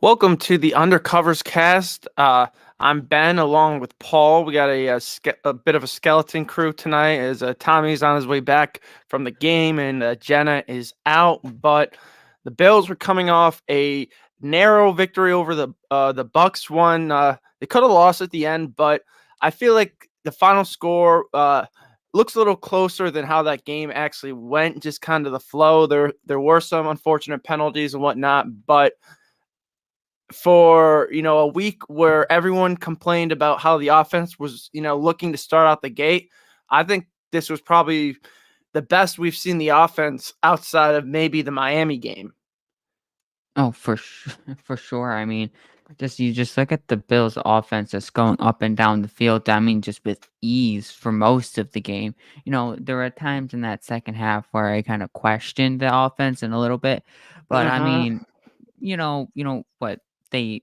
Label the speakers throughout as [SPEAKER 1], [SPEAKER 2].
[SPEAKER 1] Welcome to the Undercovers cast. I'm Ben along with Paul. We got a bit of a skeleton crew tonight as Tommy's on his way back from the game and Jenna is out. But the Bills were coming off a narrow victory over the Bucks. They could have lost at the end, but I feel like the final score looks a little closer than how that game actually went. Just kind of the flow. There were some unfortunate penalties and whatnot, but for a week where everyone complained about how the offense was looking to start out the gate, I think this was probably the best we've seen the offense outside of maybe the Miami game.
[SPEAKER 2] Oh, for sure. I mean, you just look at the Bills' offense that's going up and down the field. I mean, just with ease for most of the game. There were times in that second half where I kind of questioned the offense in a little bit, but I
[SPEAKER 1] Hmm.
[SPEAKER 2] mean, what they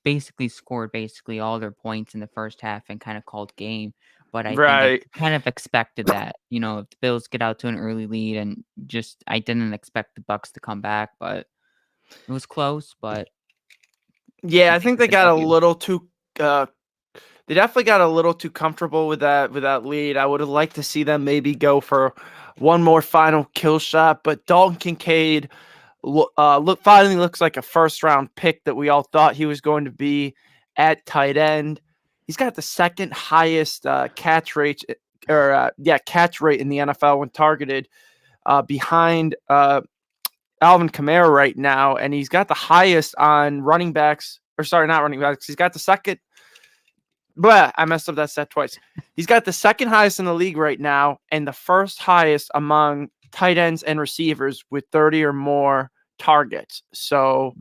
[SPEAKER 2] basically scored basically all their points in the first half and kind of called game. But I think I
[SPEAKER 1] Right.
[SPEAKER 2] kind of expected that. If the Bills get out to an early lead and just I didn't expect the Bucks to come back, but it was close, but
[SPEAKER 1] Yeah,
[SPEAKER 2] I
[SPEAKER 1] I
[SPEAKER 2] think
[SPEAKER 1] think
[SPEAKER 2] it's
[SPEAKER 1] they
[SPEAKER 2] a
[SPEAKER 1] got a
[SPEAKER 2] W.
[SPEAKER 1] little too they definitely got a little too comfortable with that lead. I would have liked to see them maybe go for one more final kill shot, but Dalton Kincaid finally looks like a first round pick that we all thought he was going to be at tight end. He's got the second highest catch rate in the NFL when targeted, behind Alvin Kamara right now, and he's got the highest on running backs. Or sorry, not running backs. He's got the second. Blah, I messed up that stat twice. He's got the second highest in the league right now, and the first highest among tight ends and receivers with 30 or more targets. So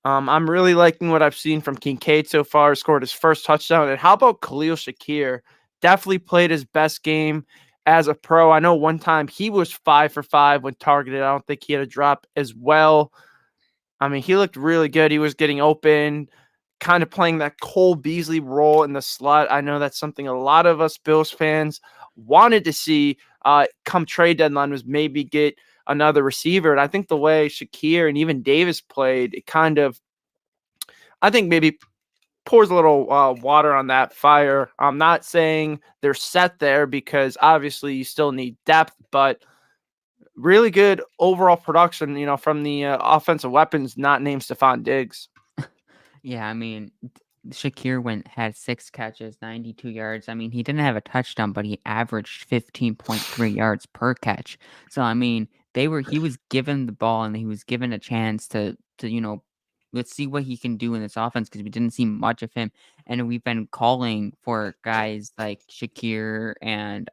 [SPEAKER 1] I'm really liking what I've seen from Kincaid so far. Scored his first touchdown. And how about Khalil Shakir? Definitely played his best game as a pro. I know one time he was 5 for 5 when targeted. I don't think he had a drop as well. I mean, he looked really good. He was getting open, kind of playing that Cole Beasley role in the slot. I know that's something a lot of us Bills fans wanted to see come trade deadline, was maybe get another receiver. And I think the way Shakir and even Davis played, it kind of, I think maybe pours a little water on that fire. I'm not saying they're set there because obviously you still need depth, but really good overall production, from the offensive weapons, not named Stephon Diggs.
[SPEAKER 2] Yeah, I mean, Shakir had 6 catches, 92 yards. I mean, he didn't have a touchdown, but he averaged 15.3 yards per catch. So, I mean, he was given the ball and he was given a chance to let's see what he can do in this offense because we didn't see much of him. And we've been calling for guys like Shakir and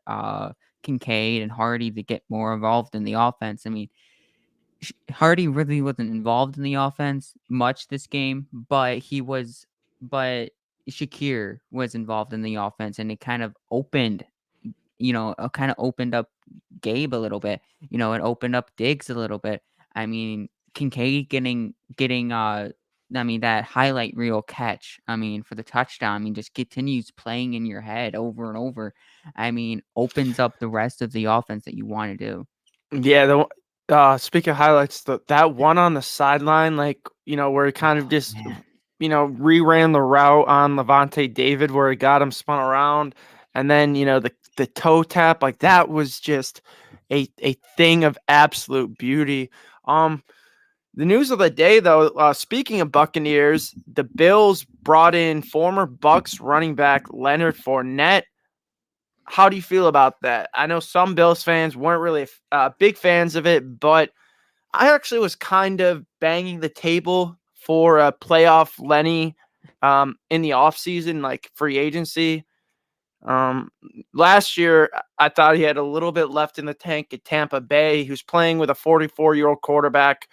[SPEAKER 2] Kincaid and Hardy to get more involved in the offense. I mean, Hardy really wasn't involved in the offense much this game, but Shakir was involved in the offense, and it kind of opened up Gabe a little bit. It opened up Diggs a little bit. I mean, Kincaid getting that highlight reel catch. I mean, for the touchdown. I mean, just continues playing in your head over and over. I mean, opens up the rest of the offense that you want to do.
[SPEAKER 1] Yeah, speaking of highlights, that one on the sideline, like, where he kind of
[SPEAKER 2] Oh
[SPEAKER 1] just,
[SPEAKER 2] man.
[SPEAKER 1] reran the route on Levante David where he got him spun around, and then, the toe tap, like that was just a thing of absolute beauty. Um, the news of the day, though, speaking of Buccaneers, the Bills brought in former Bucks running back Leonard Fournette. How do you feel about that? I know some Bills fans weren't really big fans of it, but I actually was kind of banging the table for a playoff Lenny in the offseason, like free agency. Um, Last year, I thought he had a little bit left in the tank at Tampa Bay. He was playing with a 44-year-old quarterback.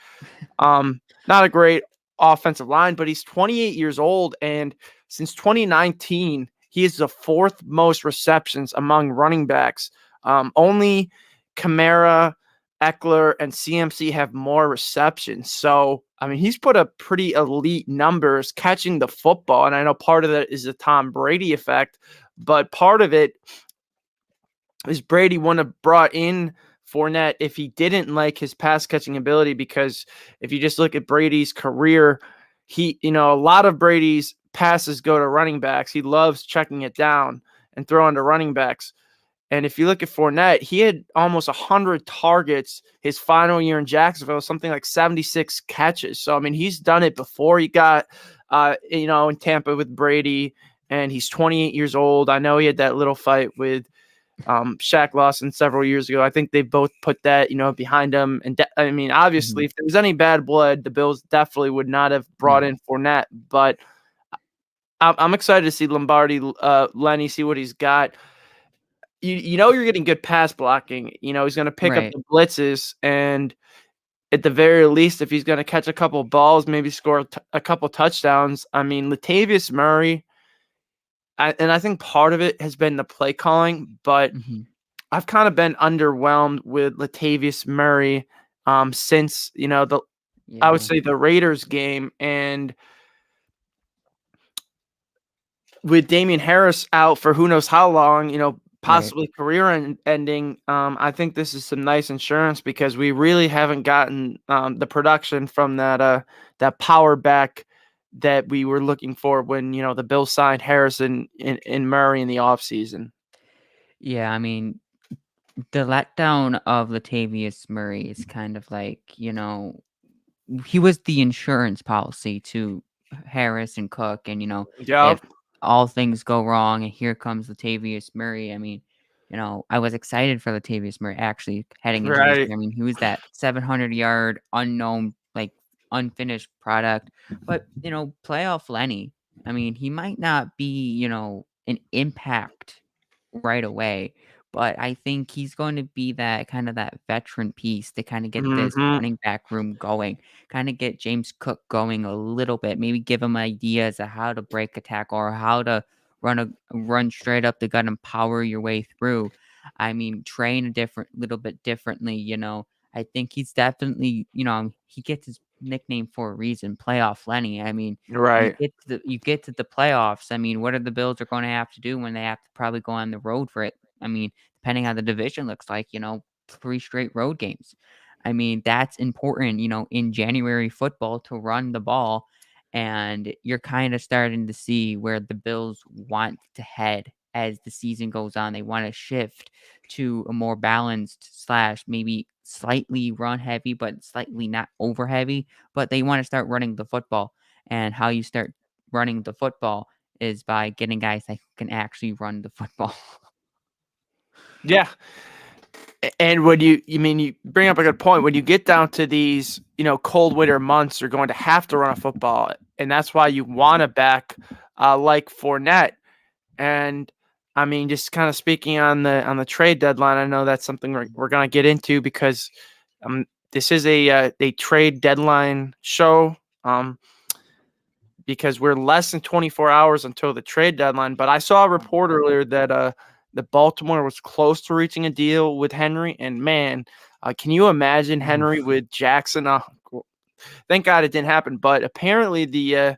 [SPEAKER 1] Not a great offensive line, but he's 28 years old. And since 2019, he is the fourth most receptions among running backs. Only Kamara, Eckler, and CMC have more receptions. So, I mean, he's put up pretty elite numbers catching the football. And I know part of that is the Tom Brady effect, but part of it is Brady wouldn't have brought in Fournette if he didn't like his pass catching ability. Because if you just look at Brady's career, a lot of Brady's passes go to running backs. He loves checking it down and throwing to running backs. And if you look at Fournette, he had almost 100 targets his final year in Jacksonville, something like 76 catches. So, I mean, he's done it before. He got, in Tampa with Brady, and he's 28 years old. I know he had that little fight with Shaq Lawson several years ago. I think they both put that, behind them. And I mean, obviously,
[SPEAKER 2] Mhm.
[SPEAKER 1] if there was any bad blood, the Bills definitely would not have brought
[SPEAKER 2] No.
[SPEAKER 1] in Fournette. But I'm excited to see Lombardi, Lenny, see what he's got. You're getting good pass blocking. He's going to pick up
[SPEAKER 2] Right.
[SPEAKER 1] the blitzes, and at the very least, if he's going to catch a couple balls, maybe score a couple touchdowns. I mean, Latavius Murray, and I think part of it has been the play calling, but
[SPEAKER 2] Mhm.
[SPEAKER 1] I've kind of been underwhelmed with Latavius Murray since the I would
[SPEAKER 2] Yeah.
[SPEAKER 1] say the Raiders game, and with Damian Harris out for who knows how long,
[SPEAKER 2] Right.
[SPEAKER 1] possibly career ending, I think this is some nice insurance because we really haven't gotten the production from that power back that we were looking for when the Bills signed Harrison in Murray in the offseason.
[SPEAKER 2] Yeah, I mean, the letdown of Latavius Murray is kind of like, he was the insurance policy to Harris and Cook, and,
[SPEAKER 1] Yeah,
[SPEAKER 2] if all things go wrong and here comes Latavius Murray, I mean, I was excited for Latavius Murray actually heading into this
[SPEAKER 1] right.
[SPEAKER 2] year. I mean, he was that 700-yard unknown, like, unfinished product, but, playoff Lenny, I mean, he might not be, an impact right away, but I think he's going to be that kind of that veteran piece to kind of get this
[SPEAKER 1] Hmm.
[SPEAKER 2] running back room going, kind of get James Cook going a little bit, maybe give him ideas of how to break a tackle or how to run straight up the gut and power your way through. I mean, train a different little bit differently, I think he's definitely, he gets his nickname for a reason, Playoff Lenny. I mean,
[SPEAKER 1] Right.
[SPEAKER 2] you get to the playoffs. I mean, what are the Bills are going to have to do when they have to probably go on the road for it? I mean, depending how the division looks like, 3 straight road games. I mean, that's important, in January football to run the ball, and you're kind of starting to see where the Bills want to head as the season goes on. They want to shift to a more balanced slash maybe slightly run heavy, but slightly not over heavy. But they want to start running the football. And how you start running the football is by getting guys that can actually run the football.
[SPEAKER 1] Yeah. And when you bring up a good point. When you get down to these, cold winter months, you're going to have to run a football, and that's why you want to back like Fournette. And I mean, just kind of speaking on the trade deadline, I know that's something we're going to get into because this is a trade deadline show. Because we're less than 24 hours until the trade deadline. But I saw a report earlier that Baltimore was close to reaching a deal with Henry. And man, can you imagine Henry
[SPEAKER 2] Oof.
[SPEAKER 1] with Jackson? Thank God it didn't happen. But apparently the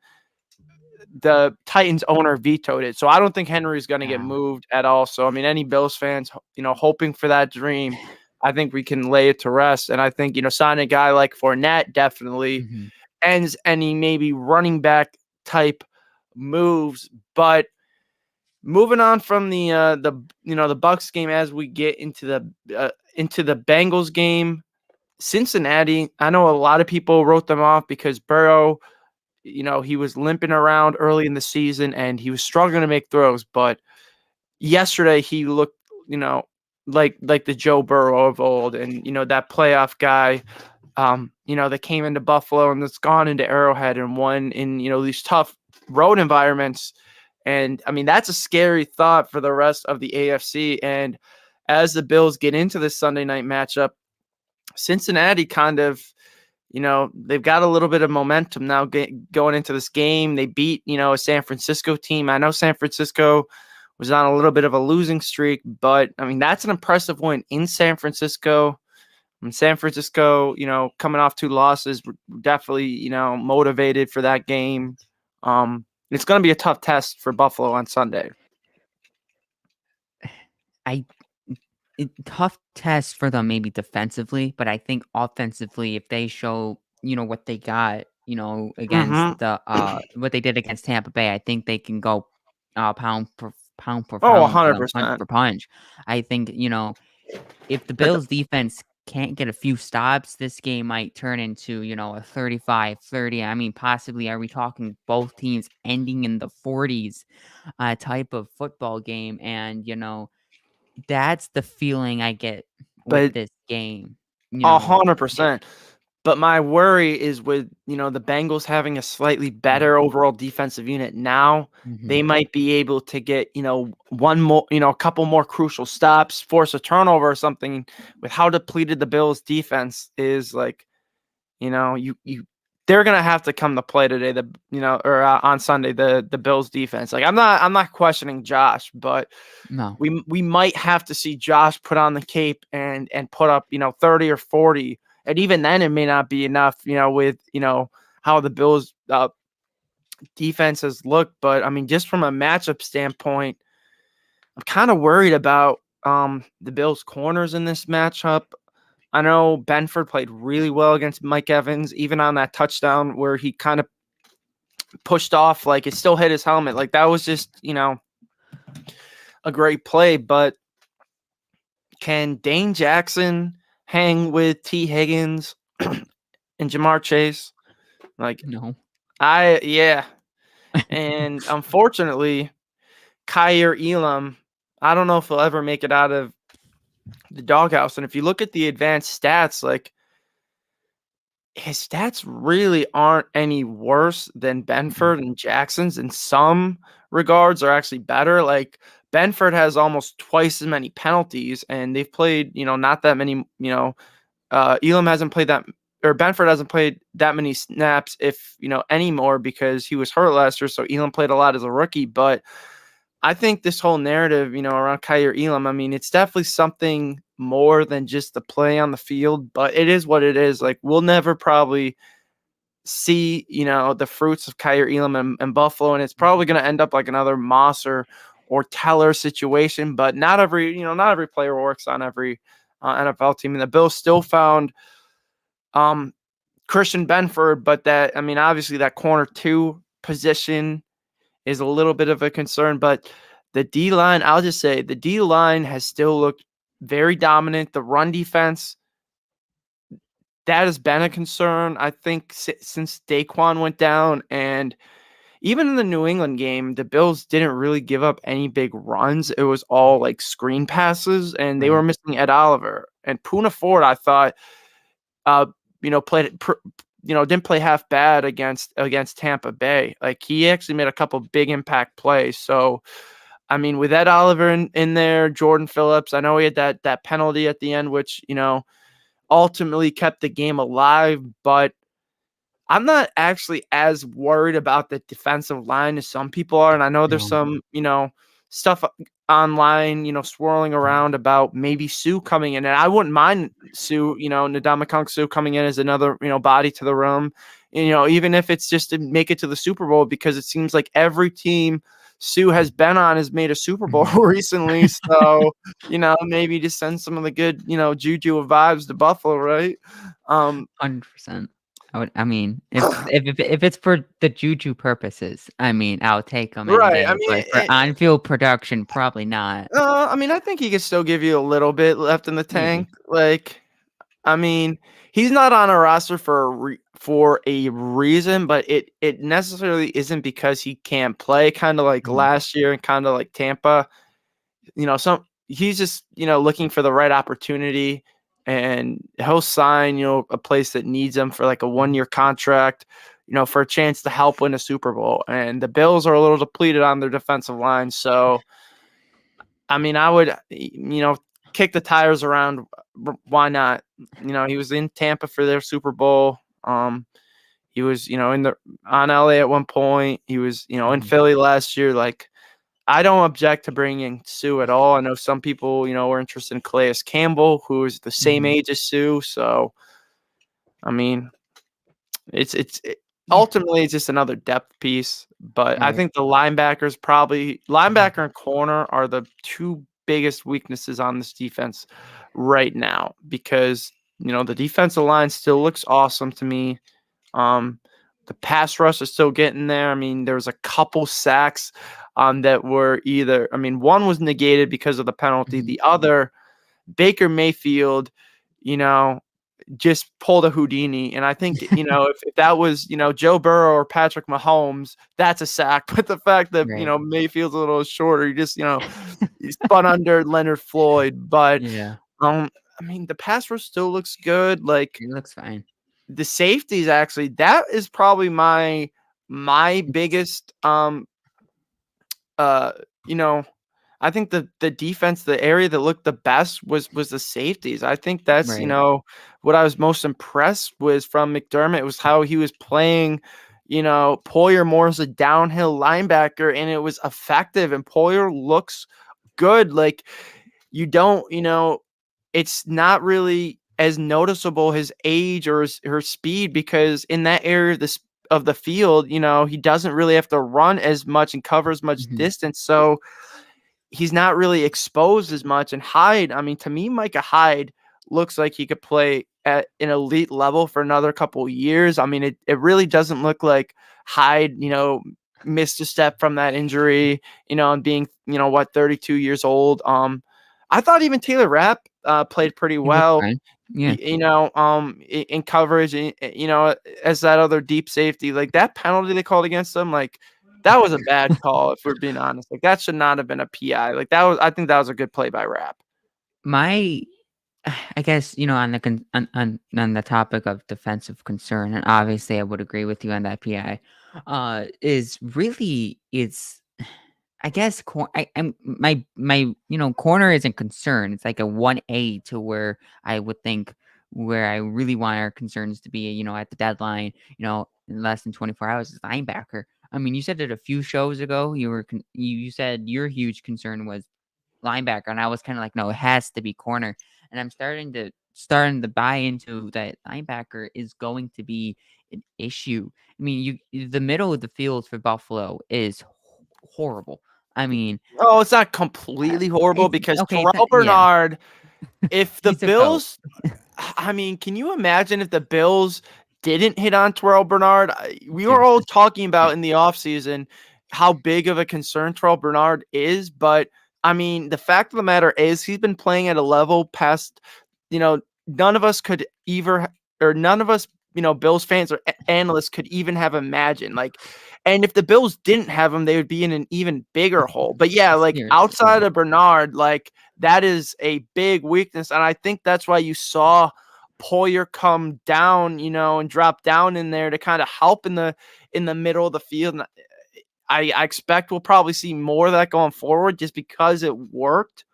[SPEAKER 1] Titans owner vetoed it, so I don't think Henry's going to get
[SPEAKER 2] Wow.
[SPEAKER 1] moved at all. So I mean, any Bills fans, hoping for that dream, I think we can lay it to rest. And I think signing a guy like Fournette definitely
[SPEAKER 2] Mhm.
[SPEAKER 1] ends any maybe running back type moves. But moving on from the Bucks game, as we get into the Bengals game, Cincinnati. I know a lot of people wrote them off because Burrow, he was limping around early in the season and he was struggling to make throws. But yesterday he looked, like the Joe Burrow of old, and that playoff guy that came into Buffalo and that's gone into Arrowhead and won in, these tough road environments. And I mean, that's a scary thought for the rest of the AFC. And as the Bills get into this Sunday night matchup, Cincinnati kind of, they've got a little bit of momentum now going into this game. They beat, a San Francisco team. I know San Francisco was on a little bit of a losing streak, but I mean, that's an impressive win in San Francisco. And San Francisco, coming off 2 losses, definitely, motivated for that game. It's going to be a tough test for Buffalo on Sunday.
[SPEAKER 2] I tough test for them maybe defensively, but I think offensively, if they show, what they got, against
[SPEAKER 1] Mhm.
[SPEAKER 2] the what they did against Tampa Bay. I think they can go pound for
[SPEAKER 1] Oh,
[SPEAKER 2] pound, punch
[SPEAKER 1] 100%.
[SPEAKER 2] for punch. I think, if the
[SPEAKER 1] But
[SPEAKER 2] Bills defense can't get a few stops, this game might turn into, a 35-30. I mean, possibly, are we talking both teams ending in the 40s type of football game? And, that's the feeling I get with
[SPEAKER 1] but
[SPEAKER 2] this game.
[SPEAKER 1] 100%. But my worry is with, the Bengals having a slightly
[SPEAKER 2] Mhm,
[SPEAKER 1] better overall defensive unit now,
[SPEAKER 2] mhm,
[SPEAKER 1] they might be able to get, one more, a couple more crucial stops, force a turnover or something. With how depleted the Bills defense is, like, you they're gonna have to come to play today. Or on Sunday, the Bills defense. Like, I'm not questioning Josh, but
[SPEAKER 2] no,
[SPEAKER 1] we might have to see Josh put on the cape and put up 30 or 40, and even then it may not be enough, with how the Bills defenses look. But I mean, just from a matchup standpoint, I'm kind of worried about the Bills corners in this matchup. I know Benford played really well against Mike Evans, even on that touchdown where he kind of pushed off, like it still hit his helmet. Like, that was just, a great play. But can Dane Jackson hang with T. Higgins and Jamar Chase? Like,
[SPEAKER 2] no,
[SPEAKER 1] yeah. And unfortunately, Kyer Elam, I don't know if he'll ever make it out of the doghouse. And if you look at the advanced stats, like, his stats really aren't any worse than
[SPEAKER 2] mm-mm,
[SPEAKER 1] Benford and Jackson's. In some regards, are actually better. Like, Benford has almost twice as many penalties, and they've played, not that many, Elam hasn't played that, or Benford hasn't played that many snaps, if anymore, because he was hurt last year. So Elam played a lot as a rookie. But I think this whole narrative, around Kyer Elam, I mean, it's definitely something more than just the play on the field, but it is what it is. Like, we'll never probably see, the fruits of Kyer Elam and Buffalo, and it's probably going to end up like another Moss or Teller situation. But not every player works on every NFL team, and the Bills still found um, Christian Benford. But that, I mean, obviously that corner two position is a little bit of a concern. But the D line, I'll just say the D line has still looked very dominant. The run defense, that has been a concern, I think, since Daquan went down. And even in the New England game, the Bills didn't really give up any big runs. It was all like screen passes, and they were
[SPEAKER 2] right,
[SPEAKER 1] missing Ed Oliver. And Poona Ford, I thought, uh, played, didn't play half bad against Tampa Bay. Like, he actually made a couple big impact plays. So, I mean, with Ed Oliver in there, Jordan Phillips, I know he had that penalty at the end, which, ultimately kept the game alive. But I'm not actually as worried about the defensive line as some people are. And I know there's
[SPEAKER 2] no,
[SPEAKER 1] some, stuff online, swirling around about maybe Sue coming in. And I wouldn't mind Sue, Ndamukong Sue coming in as another, body to the room, even if it's just to make it to the Super Bowl, because it seems like every team Sue has been on has made a Super Bowl
[SPEAKER 2] mhm,
[SPEAKER 1] recently. So, maybe just send some of the good, juju of vibes to Buffalo, right? Um,
[SPEAKER 2] 100%. I mean, if it's for the juju purposes, I mean, I'll take them any
[SPEAKER 1] right. I
[SPEAKER 2] day,
[SPEAKER 1] mean,
[SPEAKER 2] but for on-field production, probably not.
[SPEAKER 1] I think he could still give you a little bit left in the tank.
[SPEAKER 2] Maybe.
[SPEAKER 1] Like, I mean, he's not on a roster for a reason, but it necessarily isn't because he can't play. Kind of like
[SPEAKER 2] Mhm,
[SPEAKER 1] last year, and kind of like Tampa. He's just looking for the right opportunity, and he'll sign a place that needs him for like a
[SPEAKER 2] mhm,
[SPEAKER 1] 1-year contract. For a chance to help win a Super Bowl. And the Bills are a little depleted on their defensive line, so I mean, I would, kick the tires around. Why not? He was in Tampa for their Super Bowl. He was, in the on LA at one point. He was, in
[SPEAKER 2] mhm,
[SPEAKER 1] Philly last year. Like, I don't object to bringing Sue at all. I know some people, were interested in Calais Campbell, who is the same
[SPEAKER 2] mhm.
[SPEAKER 1] age as Sue. So, I mean,
[SPEAKER 2] Yeah,
[SPEAKER 1] ultimately it's just another depth piece. But I
[SPEAKER 2] right.
[SPEAKER 1] think the
[SPEAKER 2] Mhm,
[SPEAKER 1] linebacker and corner are the two biggest weaknesses on this defense right now, because the defensive line still looks awesome to me. Um, The pass rush is still getting there. I mean, there was a couple sacks that were either, I mean, one was negated because of the penalty.
[SPEAKER 2] Mhm.
[SPEAKER 1] The other, Baker Mayfield, you know, just pulled a Houdini. And I think, if that was, Joe Burrow or Patrick Mahomes, that's a sack. But the fact that,
[SPEAKER 2] Right.
[SPEAKER 1] Mayfield's a little shorter, he just, he spun under Leonard Floyd. But,
[SPEAKER 2] Yeah.
[SPEAKER 1] I mean, the pass rush still looks good. Like,
[SPEAKER 2] It looks fine.
[SPEAKER 1] the safeties actually, that is probably my biggest uh you know I think the defense, the area that looked the best was the safeties. I think that's,
[SPEAKER 2] Right.
[SPEAKER 1] what I was most impressed with from McDermott was how he was playing, Poyer more as a downhill linebacker, and it was effective, and Poyer looks good. Like, you don't, it's not really as noticeable his age or her speed, because in that area of the field, he doesn't really have to run as much and cover as much
[SPEAKER 2] Mhm.
[SPEAKER 1] distance. So he's not really exposed as much. And Hyde, I mean, to me, Micah Hyde looks like he could play at an elite level for another couple of years. I mean, it really doesn't look like Hyde, missed a step from that injury, and being, 32 years old. I thought even Taylor Rapp played pretty
[SPEAKER 2] He looks
[SPEAKER 1] well,
[SPEAKER 2] fine. Yeah.
[SPEAKER 1] in coverage, as that other deep safety. Like, that penalty they called against him, like, that was a bad call, if we're being honest. Like, that should not have been a PI. Like, I think that was a good play by Rapp.
[SPEAKER 2] My I guess, on the on the topic of defensive concern, and obviously I would agree with you on that PI, is really it's I guess I'm my corner isn't concerned. It's like a 1A to where I would think where I really want our concerns to be, at the deadline, in less than 24 hours is linebacker. I mean, you said it a few shows ago. You said your huge concern was linebacker, and I was kind of like, no, it has to be corner. And I'm starting to buy into that linebacker is going to be an issue. I mean, the middle of the field for Buffalo is horrible. I mean,
[SPEAKER 1] Oh, it's not completely horrible,
[SPEAKER 2] it's
[SPEAKER 1] because
[SPEAKER 2] okay.
[SPEAKER 1] Terrell
[SPEAKER 2] Yeah,
[SPEAKER 1] Bernard, if the
[SPEAKER 2] he's a goat.
[SPEAKER 1] Bills I mean, can you imagine if the Bills didn't hit on Terrell Bernard? We were all
[SPEAKER 2] Just
[SPEAKER 1] talking
[SPEAKER 2] yeah.
[SPEAKER 1] about in the offseason how big of a concern Terrell Bernard is. But I mean, the fact of the matter is, he's been playing at a level past, you know, none of us could either, or none of us, Bills fans or analysts could even have imagined. Like, and if the Bills didn't have him, they would be in an even bigger hole. But yeah, like, outside
[SPEAKER 2] Yeah.
[SPEAKER 1] of Bernard, like, that is a big weakness. And I think that's why you saw Poyer come down, and drop down in there to kind of help in the middle of the field. And I expect we'll probably see more of that going forward, just because it worked.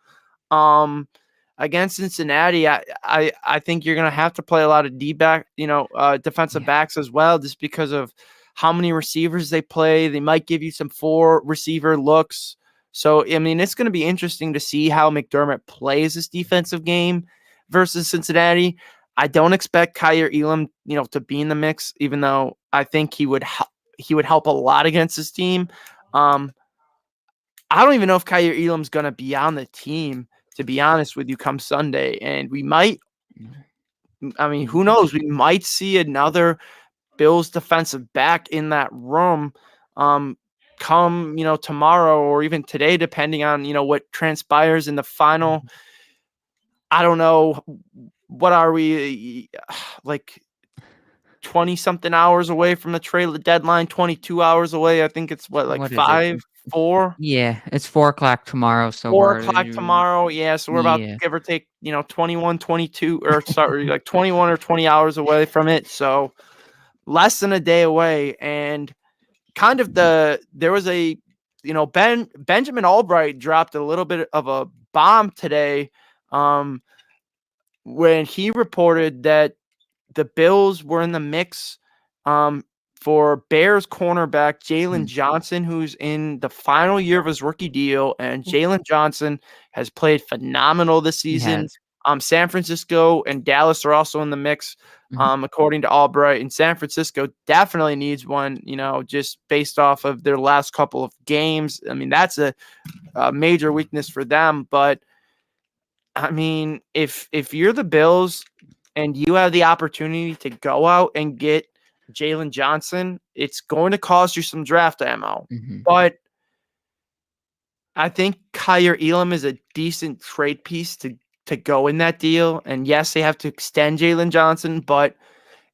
[SPEAKER 1] Um, Against Cincinnati, I think you're gonna have to play a lot of D back, defensive
[SPEAKER 2] Yeah.
[SPEAKER 1] backs as well, just because of how many receivers they play. They might give you some 4 receiver looks. So I mean, it's gonna be interesting to see how McDermott plays this defensive game versus Cincinnati. I don't expect Kyer Elam, to be in the mix, even though I think he would help a lot against this team. Um, I don't even know if Kyer Elam's going to be on the team, to be honest with you, come Sunday. And we might, I mean, who knows? We might see another Bills defensive back in that room um, come, tomorrow or even today, depending on, what transpires in the final. I don't know. What are we, like, 20 something hours away from the trade deadline, 22 hours away? I think it's what, like,
[SPEAKER 2] What is it?
[SPEAKER 1] 5, 4?
[SPEAKER 2] Yeah, it's 4 o'clock tomorrow, so
[SPEAKER 1] 4 o'clock tomorrow. Yeah, so we're about,
[SPEAKER 2] yeah.
[SPEAKER 1] give or take, 21, 22, or sorry, like 21 or 20 hours away from it. So less than a day away. And kind of there was a, Benjamin Albright dropped a little bit of a bomb today, um, when he reported that the Bills were in the mix, um, for Bears cornerback Jalen
[SPEAKER 2] Mhm.
[SPEAKER 1] Johnson, who's in the final year of his rookie deal, and Jalen Johnson has played phenomenal this
[SPEAKER 2] He
[SPEAKER 1] season.
[SPEAKER 2] has.
[SPEAKER 1] San Francisco and Dallas are also in the mix,
[SPEAKER 2] Mhm.
[SPEAKER 1] according to Albright. And San Francisco definitely needs one, just based off of their last couple of games. I mean, that's a major weakness for them. But I mean, if you're the Bills and you have the opportunity to go out and get Jalen Johnson, it's going to cost you some draft ammo.
[SPEAKER 2] Mhm.
[SPEAKER 1] But I think Kyer Elam is a decent trade piece to go in that deal. And yes, they have to extend Jalen Johnson, but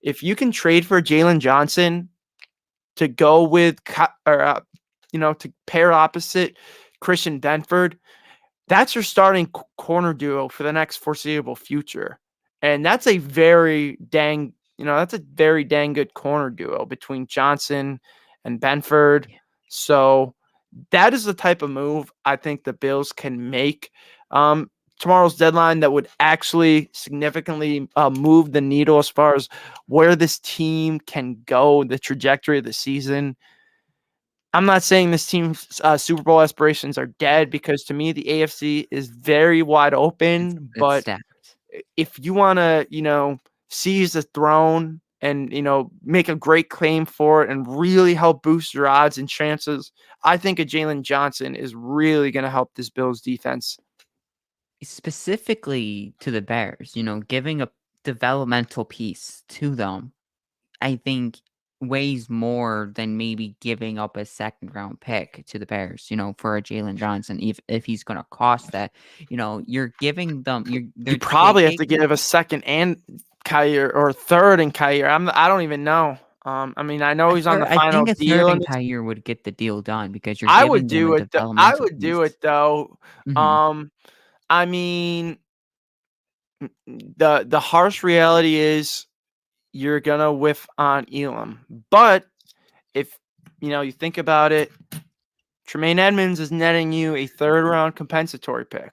[SPEAKER 1] if you can trade for Jalen Johnson to go with to pair opposite Christian Benford, that's your starting corner duo for the next foreseeable future. And that's a very dang good corner duo between Johnson and Benford.
[SPEAKER 2] Yeah.
[SPEAKER 1] So that is the type of move I think the Bills can make tomorrow's deadline that would actually significantly move the needle as far as where this team can go, the trajectory of the season. I'm not saying this team's Super Bowl aspirations are dead, because to me the AFC is very wide open.
[SPEAKER 2] It's
[SPEAKER 1] But
[SPEAKER 2] stacked.
[SPEAKER 1] if you want to, seize the throne and make a great claim for it and really help boost your odds and chances, I think a Jalen Johnson is really going to help this Bills defense.
[SPEAKER 2] Specifically to the Bears, giving a developmental piece to them, I think weighs more than maybe giving up a second round pick to the Bears, for a Jalen Johnson, if he's gonna cost that. You're giving them
[SPEAKER 1] You
[SPEAKER 2] they
[SPEAKER 1] probably have
[SPEAKER 2] gave
[SPEAKER 1] to give a second and Kyer, or a third and Kyer. I don't even know. I mean, I know he's on the
[SPEAKER 2] I
[SPEAKER 1] final
[SPEAKER 2] think a third
[SPEAKER 1] deal,
[SPEAKER 2] and
[SPEAKER 1] and
[SPEAKER 2] Kyer would get the deal done because you're
[SPEAKER 1] I would
[SPEAKER 2] giving them a
[SPEAKER 1] do it. I
[SPEAKER 2] developmental
[SPEAKER 1] would do
[SPEAKER 2] piece.
[SPEAKER 1] it though.
[SPEAKER 2] Mhm,
[SPEAKER 1] Um, I mean, the harsh reality is you're gonna whiff on Elam. But if you think about it, Tremaine Edmonds is netting you a third round compensatory pick.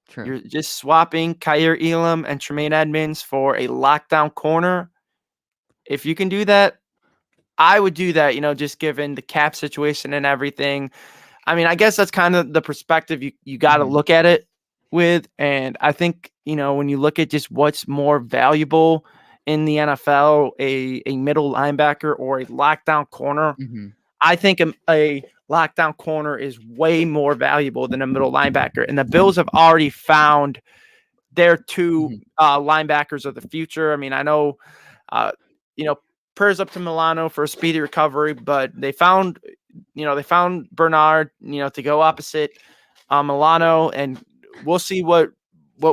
[SPEAKER 2] true.
[SPEAKER 1] You're just swapping Kyer Elam and Tremaine Edmonds for a lockdown corner. If you can do that, I would do that, just given the cap situation and everything. I mean, I guess that's kind of the perspective you got to
[SPEAKER 2] Mhm,
[SPEAKER 1] look at it with. And I think, when you look at just what's more valuable in the NFL, a middle linebacker or a lockdown corner,
[SPEAKER 2] mhm,
[SPEAKER 1] I think a lockdown corner is way more valuable than a middle linebacker. And the Bills have already found their two
[SPEAKER 2] mhm,
[SPEAKER 1] linebackers of the future. I mean, I know, uh, you know, prayers up to Milano for a speedy recovery, but they found Bernard, to go opposite Milano, and we'll see what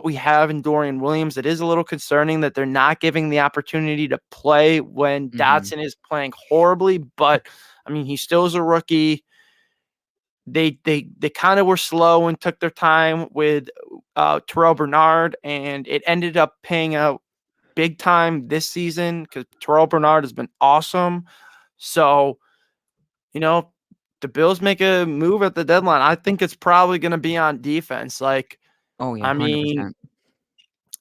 [SPEAKER 1] we have in Dorian Williams. It is a little concerning that they're not giving the opportunity to play when
[SPEAKER 2] mhm,
[SPEAKER 1] Dotson is playing horribly, but I mean, he still is a rookie. They kind of were slow and took their time with Terrell Bernard, and it ended up paying out big time this season because Terrell Bernard has been awesome. So, you know, the Bills make a move at the deadline. I think it's probably going to be on defense. Like,
[SPEAKER 2] oh, yeah,
[SPEAKER 1] I mean,
[SPEAKER 2] 100%.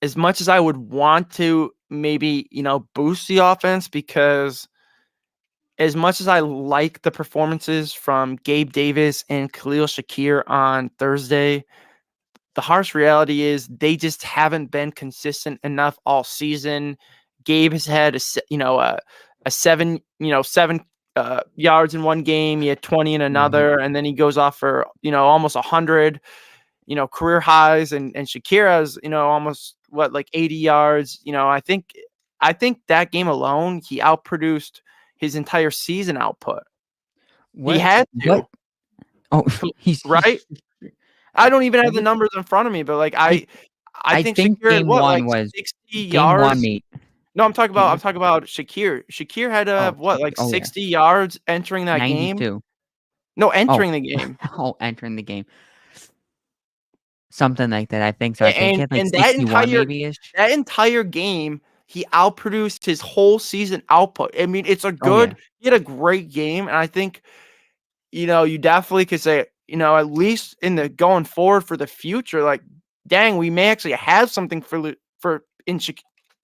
[SPEAKER 1] as much as I would want to maybe, boost the offense, because as much as I like the performances from Gabe Davis and Khalil Shakir on Thursday, the harsh reality is they just haven't been consistent enough all season. Gabe has had a seven yards in one game. He had 20 in
[SPEAKER 2] Mhm.
[SPEAKER 1] another, and then he goes off for almost 100. Career highs, and Shakira's almost like 80 yards. I think that game alone he outproduced his entire season output. He
[SPEAKER 2] What
[SPEAKER 1] had
[SPEAKER 2] what
[SPEAKER 1] to,
[SPEAKER 2] oh, he's
[SPEAKER 1] right? I don't even
[SPEAKER 2] I
[SPEAKER 1] have the
[SPEAKER 2] would
[SPEAKER 1] numbers in front of me, but like
[SPEAKER 2] I
[SPEAKER 1] I
[SPEAKER 2] I
[SPEAKER 1] think
[SPEAKER 2] think
[SPEAKER 1] Shakir had
[SPEAKER 2] game
[SPEAKER 1] what,
[SPEAKER 2] 1
[SPEAKER 1] like
[SPEAKER 2] was
[SPEAKER 1] 60
[SPEAKER 2] game 1,
[SPEAKER 1] yards?
[SPEAKER 2] mate.
[SPEAKER 1] No, I'm talking
[SPEAKER 2] It
[SPEAKER 1] about I'm
[SPEAKER 2] was
[SPEAKER 1] talking about Shakir. Shakir had to
[SPEAKER 2] oh,
[SPEAKER 1] have what, like
[SPEAKER 2] oh, yeah,
[SPEAKER 1] 60 yards entering that game?
[SPEAKER 2] 92.
[SPEAKER 1] No,
[SPEAKER 2] Oh,
[SPEAKER 1] entering the game.
[SPEAKER 2] oh, entering the game. Something like that, I think so. I think he
[SPEAKER 1] And
[SPEAKER 2] had, like,
[SPEAKER 1] and that
[SPEAKER 2] 61
[SPEAKER 1] entire
[SPEAKER 2] maybe-ish.
[SPEAKER 1] that entire game, he outproduced his whole season output. I mean,
[SPEAKER 2] Oh, yeah.
[SPEAKER 1] he had a great game, and I think, you definitely could say, at least in the going forward for the future, like, dang, we may actually have something for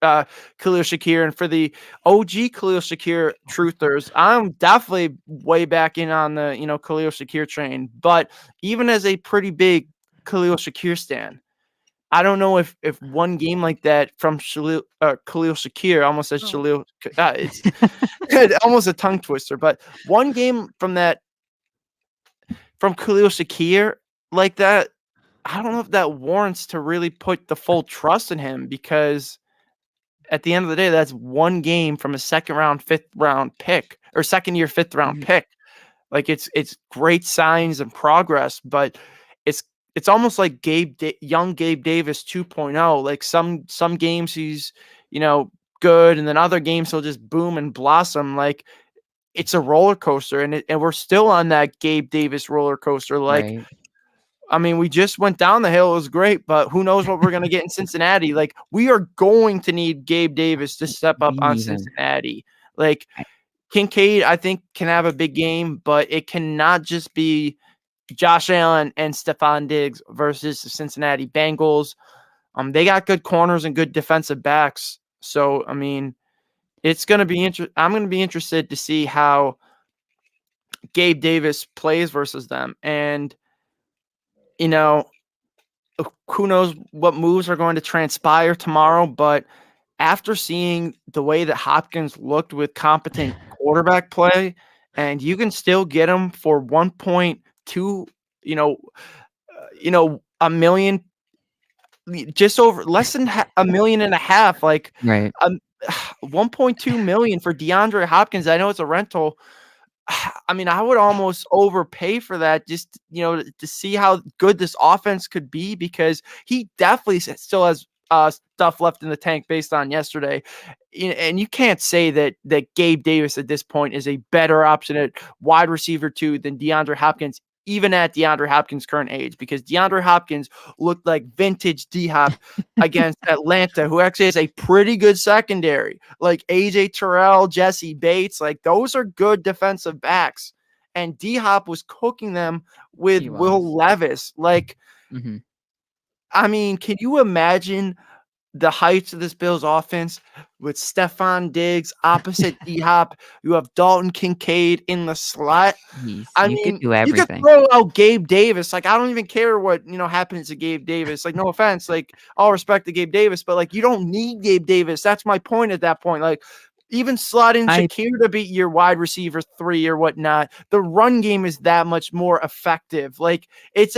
[SPEAKER 1] uh, Khalil Shakir, and for the OG Khalil Shakir truthers. I'm definitely way back in on the Khalil Shakir train, but even as a pretty big Khalil Shakir stan, I don't know if one game like that from Khalil Shakir, almost as
[SPEAKER 2] Oh.
[SPEAKER 1] Shalil, it's almost a tongue twister, but one game from Khalil Shakir like that, I don't know if that warrants to really put the full trust in him, because at the end of the day, that's one game from a second round, fifth round pick or second year, fifth round
[SPEAKER 2] Mhm.
[SPEAKER 1] pick. Like it's great signs and progress, but it's it's almost like young Gabe Davis 2.0. Like some games he's you know good, and then other games he'll just boom and blossom. Like it's a roller coaster, and we're still on that Gabe Davis roller coaster. Like
[SPEAKER 2] Right.
[SPEAKER 1] I mean, we just went down the hill. It was great, but who knows what we're going to get in Cincinnati? Like, we are going to need Gabe Davis to step up
[SPEAKER 2] We
[SPEAKER 1] on
[SPEAKER 2] need him.
[SPEAKER 1] Cincinnati. Like,
[SPEAKER 2] I
[SPEAKER 1] Kincaid, I think, can have a big game, but it cannot just be Josh Allen and Stephon Diggs versus the Cincinnati Bengals. They got good corners and good defensive backs. So, I mean, it's going to be I'm going to be interested to see how Gabe Davis plays versus them. And, you know, who knows what moves are going to transpire tomorrow, but after seeing the way that Hopkins looked with competent quarterback play, and you can still get him for 1.2, a million, just over less than a million and a half, like
[SPEAKER 2] Right.
[SPEAKER 1] um, 1.2 million for DeAndre Hopkins. I know it's a rental. I mean, I would almost overpay for that just, to see how good this offense could be, because he definitely still has stuff left in the tank based on yesterday. And you can't say that Gabe Davis at this point is a better option at wide receiver 2 than DeAndre Hopkins, even at DeAndre Hopkins' current age, because DeAndre Hopkins looked like vintage D-Hop against Atlanta, who actually has a pretty good secondary, like AJ Terrell, Jesse Bates. Like, those are good defensive backs. And D-Hop was cooking them with
[SPEAKER 2] He was.
[SPEAKER 1] Will Levis. Like,
[SPEAKER 2] Mhm.
[SPEAKER 1] I mean, can you imagine the heights of this Bills offense with Stephon Diggs opposite D-Hop? You have Dalton Kincaid in the slot.
[SPEAKER 2] Jeez,
[SPEAKER 1] I
[SPEAKER 2] you could
[SPEAKER 1] mean,
[SPEAKER 2] do
[SPEAKER 1] you could
[SPEAKER 2] everything.
[SPEAKER 1] throw out Gabe Davis. Like, I don't even care what, happens to Gabe Davis. Like, no offense. Like, all respect to Gabe Davis, but like, you don't need Gabe Davis. That's my point at that point. Like, even slot in
[SPEAKER 2] I
[SPEAKER 1] Shakir to be your wide receiver 3 or whatnot. The run game is that much more effective. Like, it's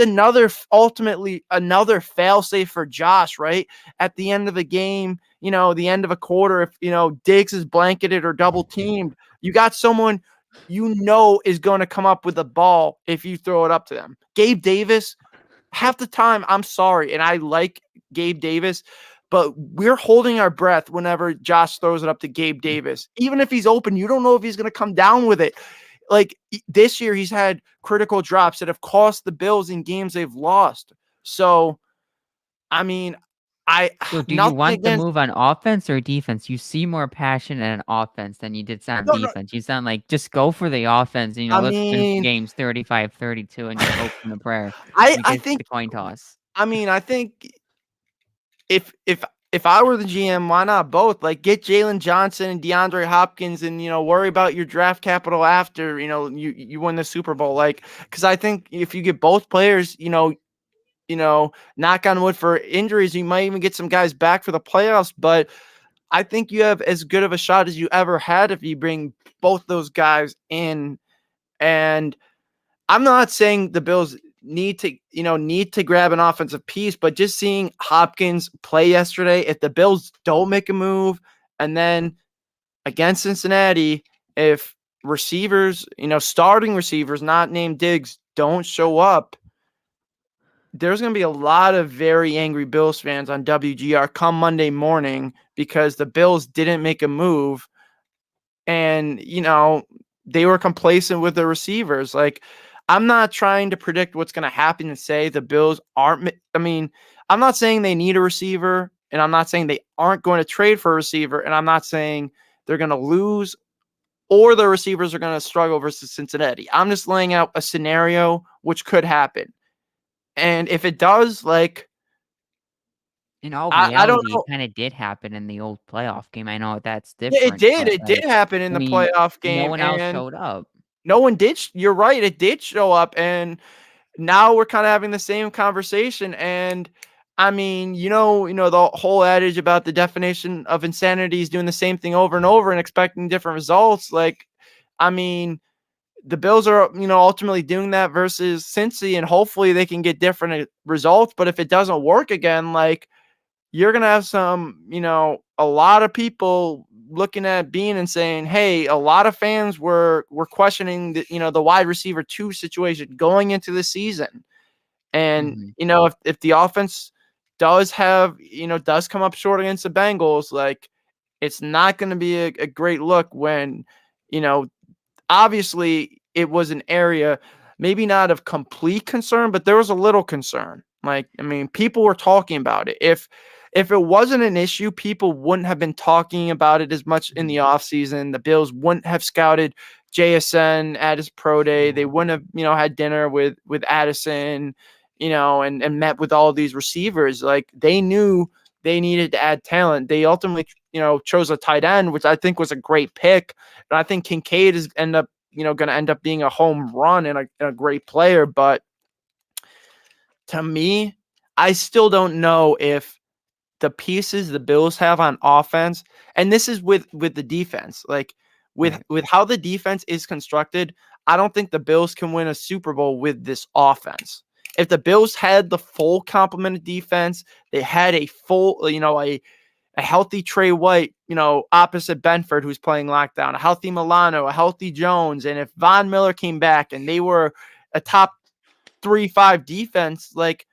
[SPEAKER 1] ultimately another fail safe for Josh, right? At the end of the game, the end of a quarter, if, Diggs is blanketed or double teamed, you got someone is going to come up with the ball if you throw it up to them. Gabe Davis, half the time, I'm sorry, and I like Gabe Davis, but we're holding our breath whenever Josh throws it up to Gabe Davis. Even if he's open, you don't know if he's going to come down with it. Like, this year, he's had critical drops that have cost the Bills in games they've lost. So, I mean, I
[SPEAKER 2] So do you
[SPEAKER 1] nothing
[SPEAKER 2] want the
[SPEAKER 1] against.
[SPEAKER 2] move on offense or defense? You seem more passionate on offense than you did on
[SPEAKER 1] No, no.
[SPEAKER 2] defense. You sound like, "Just go for the offense,
[SPEAKER 1] I
[SPEAKER 2] let's win
[SPEAKER 1] mean,
[SPEAKER 2] games 35-32 and just hope and a prayer."
[SPEAKER 1] I
[SPEAKER 2] We
[SPEAKER 1] I
[SPEAKER 2] get
[SPEAKER 1] think.
[SPEAKER 2] the coin toss.
[SPEAKER 1] I think if I were the GM, why not both? Like, get Jalen Johnson and DeAndre Hopkins, and worry about your draft capital after you win the Super Bowl. Like, because I think if you get both players, knock on wood for injuries, you might even get some guys back for the playoffs. But I think you have as good of a shot as you ever had if you bring both those guys in. And I'm not saying the Bills need to grab an offensive piece, but just seeing Hopkins play yesterday, if the Bills don't make a move, and then against Cincinnati, if receivers, starting receivers not named Diggs, don't show up, there's going to be a lot of very angry Bills fans on WGR come Monday morning because the Bills didn't make a move, and they were complacent with the receivers. Like, I'm not trying to predict what's going to happen and say the Bills aren't. I mean, I'm not saying they need a receiver, and I'm not saying they aren't going to trade for a receiver, and I'm not saying they're going to lose or the receivers are going to struggle versus Cincinnati. I'm just laying out a scenario which could happen, and if it does, like,
[SPEAKER 2] In all
[SPEAKER 1] I don't
[SPEAKER 2] reality, it
[SPEAKER 1] know.
[SPEAKER 2] kinda did happen in the old playoff game. I know that's
[SPEAKER 1] Yeah, it
[SPEAKER 2] different,
[SPEAKER 1] did.
[SPEAKER 2] but,
[SPEAKER 1] It did
[SPEAKER 2] like,
[SPEAKER 1] happen in
[SPEAKER 2] I
[SPEAKER 1] the
[SPEAKER 2] mean,
[SPEAKER 1] playoff
[SPEAKER 2] no
[SPEAKER 1] game,
[SPEAKER 2] one else
[SPEAKER 1] and
[SPEAKER 2] showed up.
[SPEAKER 1] no one did. You're right. It did show up, and now we're kind of having the same conversation. And I mean, the whole adage about the definition of insanity is doing the same thing over and over and expecting different results. Like, I mean, the Bills are, ultimately doing that versus Cincy, and hopefully they can get different results. But if it doesn't work again, like, you're going to have some, a lot of people looking at Bean and saying, "Hey, a lot of fans were questioning the wide receiver 2 situation going into the season." And
[SPEAKER 2] Mhm.
[SPEAKER 1] if the offense does come up short against the Bengals, like it's not going to be a great look when you know obviously it was an area maybe not of complete concern, but there was a little concern. Like, I mean, people were talking about it. If it wasn't an issue, people wouldn't have been talking about it as much in the
[SPEAKER 2] Mhm.
[SPEAKER 1] offseason. The Bills wouldn't have scouted JSN at his pro day. They wouldn't have, had dinner with Addison, and met with all these receivers. Like they knew they needed to add talent. They ultimately, chose a tight end, which I think was a great pick. And I think Kincaid is going to end up being a home run and a great player. But to me, I still don't know if the pieces the Bills have on offense, and this is with the defense, like with
[SPEAKER 2] Right.
[SPEAKER 1] with how the defense is constructed, I don't think the Bills can win a Super Bowl with this offense. If the Bills had the full complement of defense, they had a full, a healthy Trey White, opposite Benford, who's playing lockdown, a healthy Milano, a healthy Jones. And if Von Miller came back and they were a top 3-5 defense, like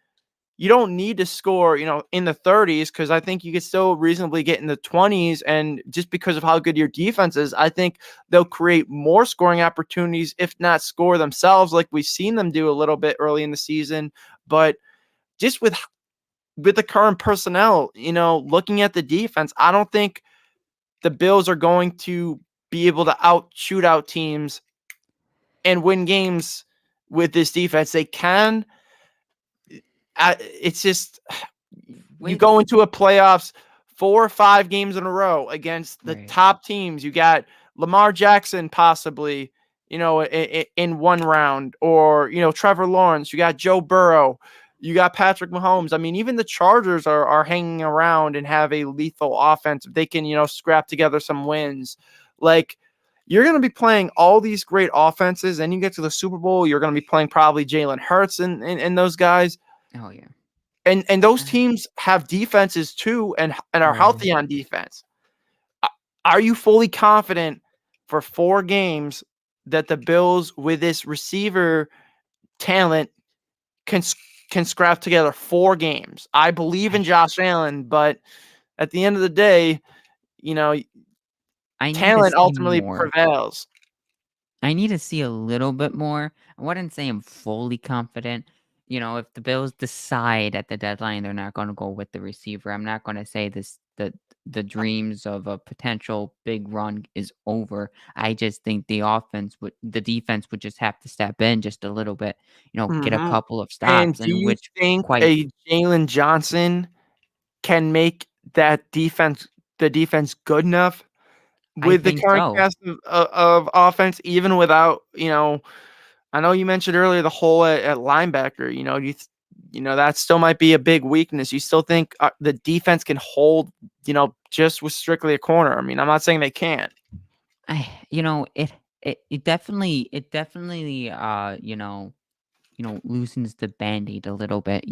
[SPEAKER 1] you don't need to score, in the 30s because I think you could still reasonably get in the 20s. And just because of how good your defense is, I think they'll create more scoring opportunities, if not score themselves, like we've seen them do a little bit early in the season. But just with the current personnel, looking at the defense, I don't think the Bills are going to be able to shoot out teams and win games with this defense. They can. It's just you
[SPEAKER 2] With
[SPEAKER 1] go into a playoffs 4 or 5 games in a row against the
[SPEAKER 2] right.
[SPEAKER 1] top teams. You got Lamar Jackson possibly, in one round, or Trevor Lawrence. You got Joe Burrow. You got Patrick Mahomes. I mean, even the Chargers are hanging around and have a lethal offense. If they can, scrap together some wins. Like, you're going to be playing all these great offenses, and you get to the Super Bowl, you're going to be playing probably Jalen Hurts and those guys.
[SPEAKER 2] Oh yeah.
[SPEAKER 1] And those
[SPEAKER 2] Uh,
[SPEAKER 1] teams have defenses too, and are
[SPEAKER 2] right.
[SPEAKER 1] healthy on defense. Are you fully confident for 4 games that the Bills with this receiver talent can can scrap together 4 games? I believe
[SPEAKER 2] I
[SPEAKER 1] in Josh Allen, but at the end of the day, you know,
[SPEAKER 2] I need to
[SPEAKER 1] talent
[SPEAKER 2] see
[SPEAKER 1] ultimately
[SPEAKER 2] more.
[SPEAKER 1] prevails.
[SPEAKER 2] I need to see a little bit more. I wouldn't say I'm fully confident. If the Bills decide at the deadline they're not going to go with the receiver, I'm not going to say the dreams of a potential big run is over. I just think the defense would just have to step in just a little bit. Get a
[SPEAKER 1] Mhm.
[SPEAKER 2] couple of
[SPEAKER 1] And
[SPEAKER 2] stops,
[SPEAKER 1] do
[SPEAKER 2] and
[SPEAKER 1] you
[SPEAKER 2] which
[SPEAKER 1] think
[SPEAKER 2] quite
[SPEAKER 1] a Jalen Johnson can make that defense good enough
[SPEAKER 2] I
[SPEAKER 1] with the
[SPEAKER 2] think
[SPEAKER 1] current
[SPEAKER 2] so.
[SPEAKER 1] cast of offense, even without, I know you mentioned earlier the hole at linebacker. That still might be a big weakness. You still think the defense can hold, just with strictly a corner? I mean, I'm not saying they can't.
[SPEAKER 2] It loosens the Band-Aid a little bit,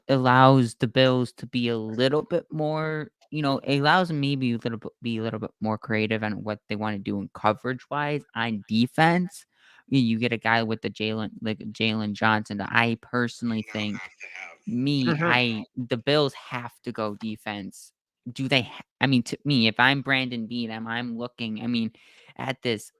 [SPEAKER 2] allows the Bills to be a little bit more, it allows them maybe be a little bit more creative on what they want to do in coverage-wise on defense. You get a guy with Jalen Johnson. I personally think
[SPEAKER 1] Mhm.
[SPEAKER 2] the Bills have to go defense. Do they I mean, to me, if I'm Brandon Beane, I'm looking, at this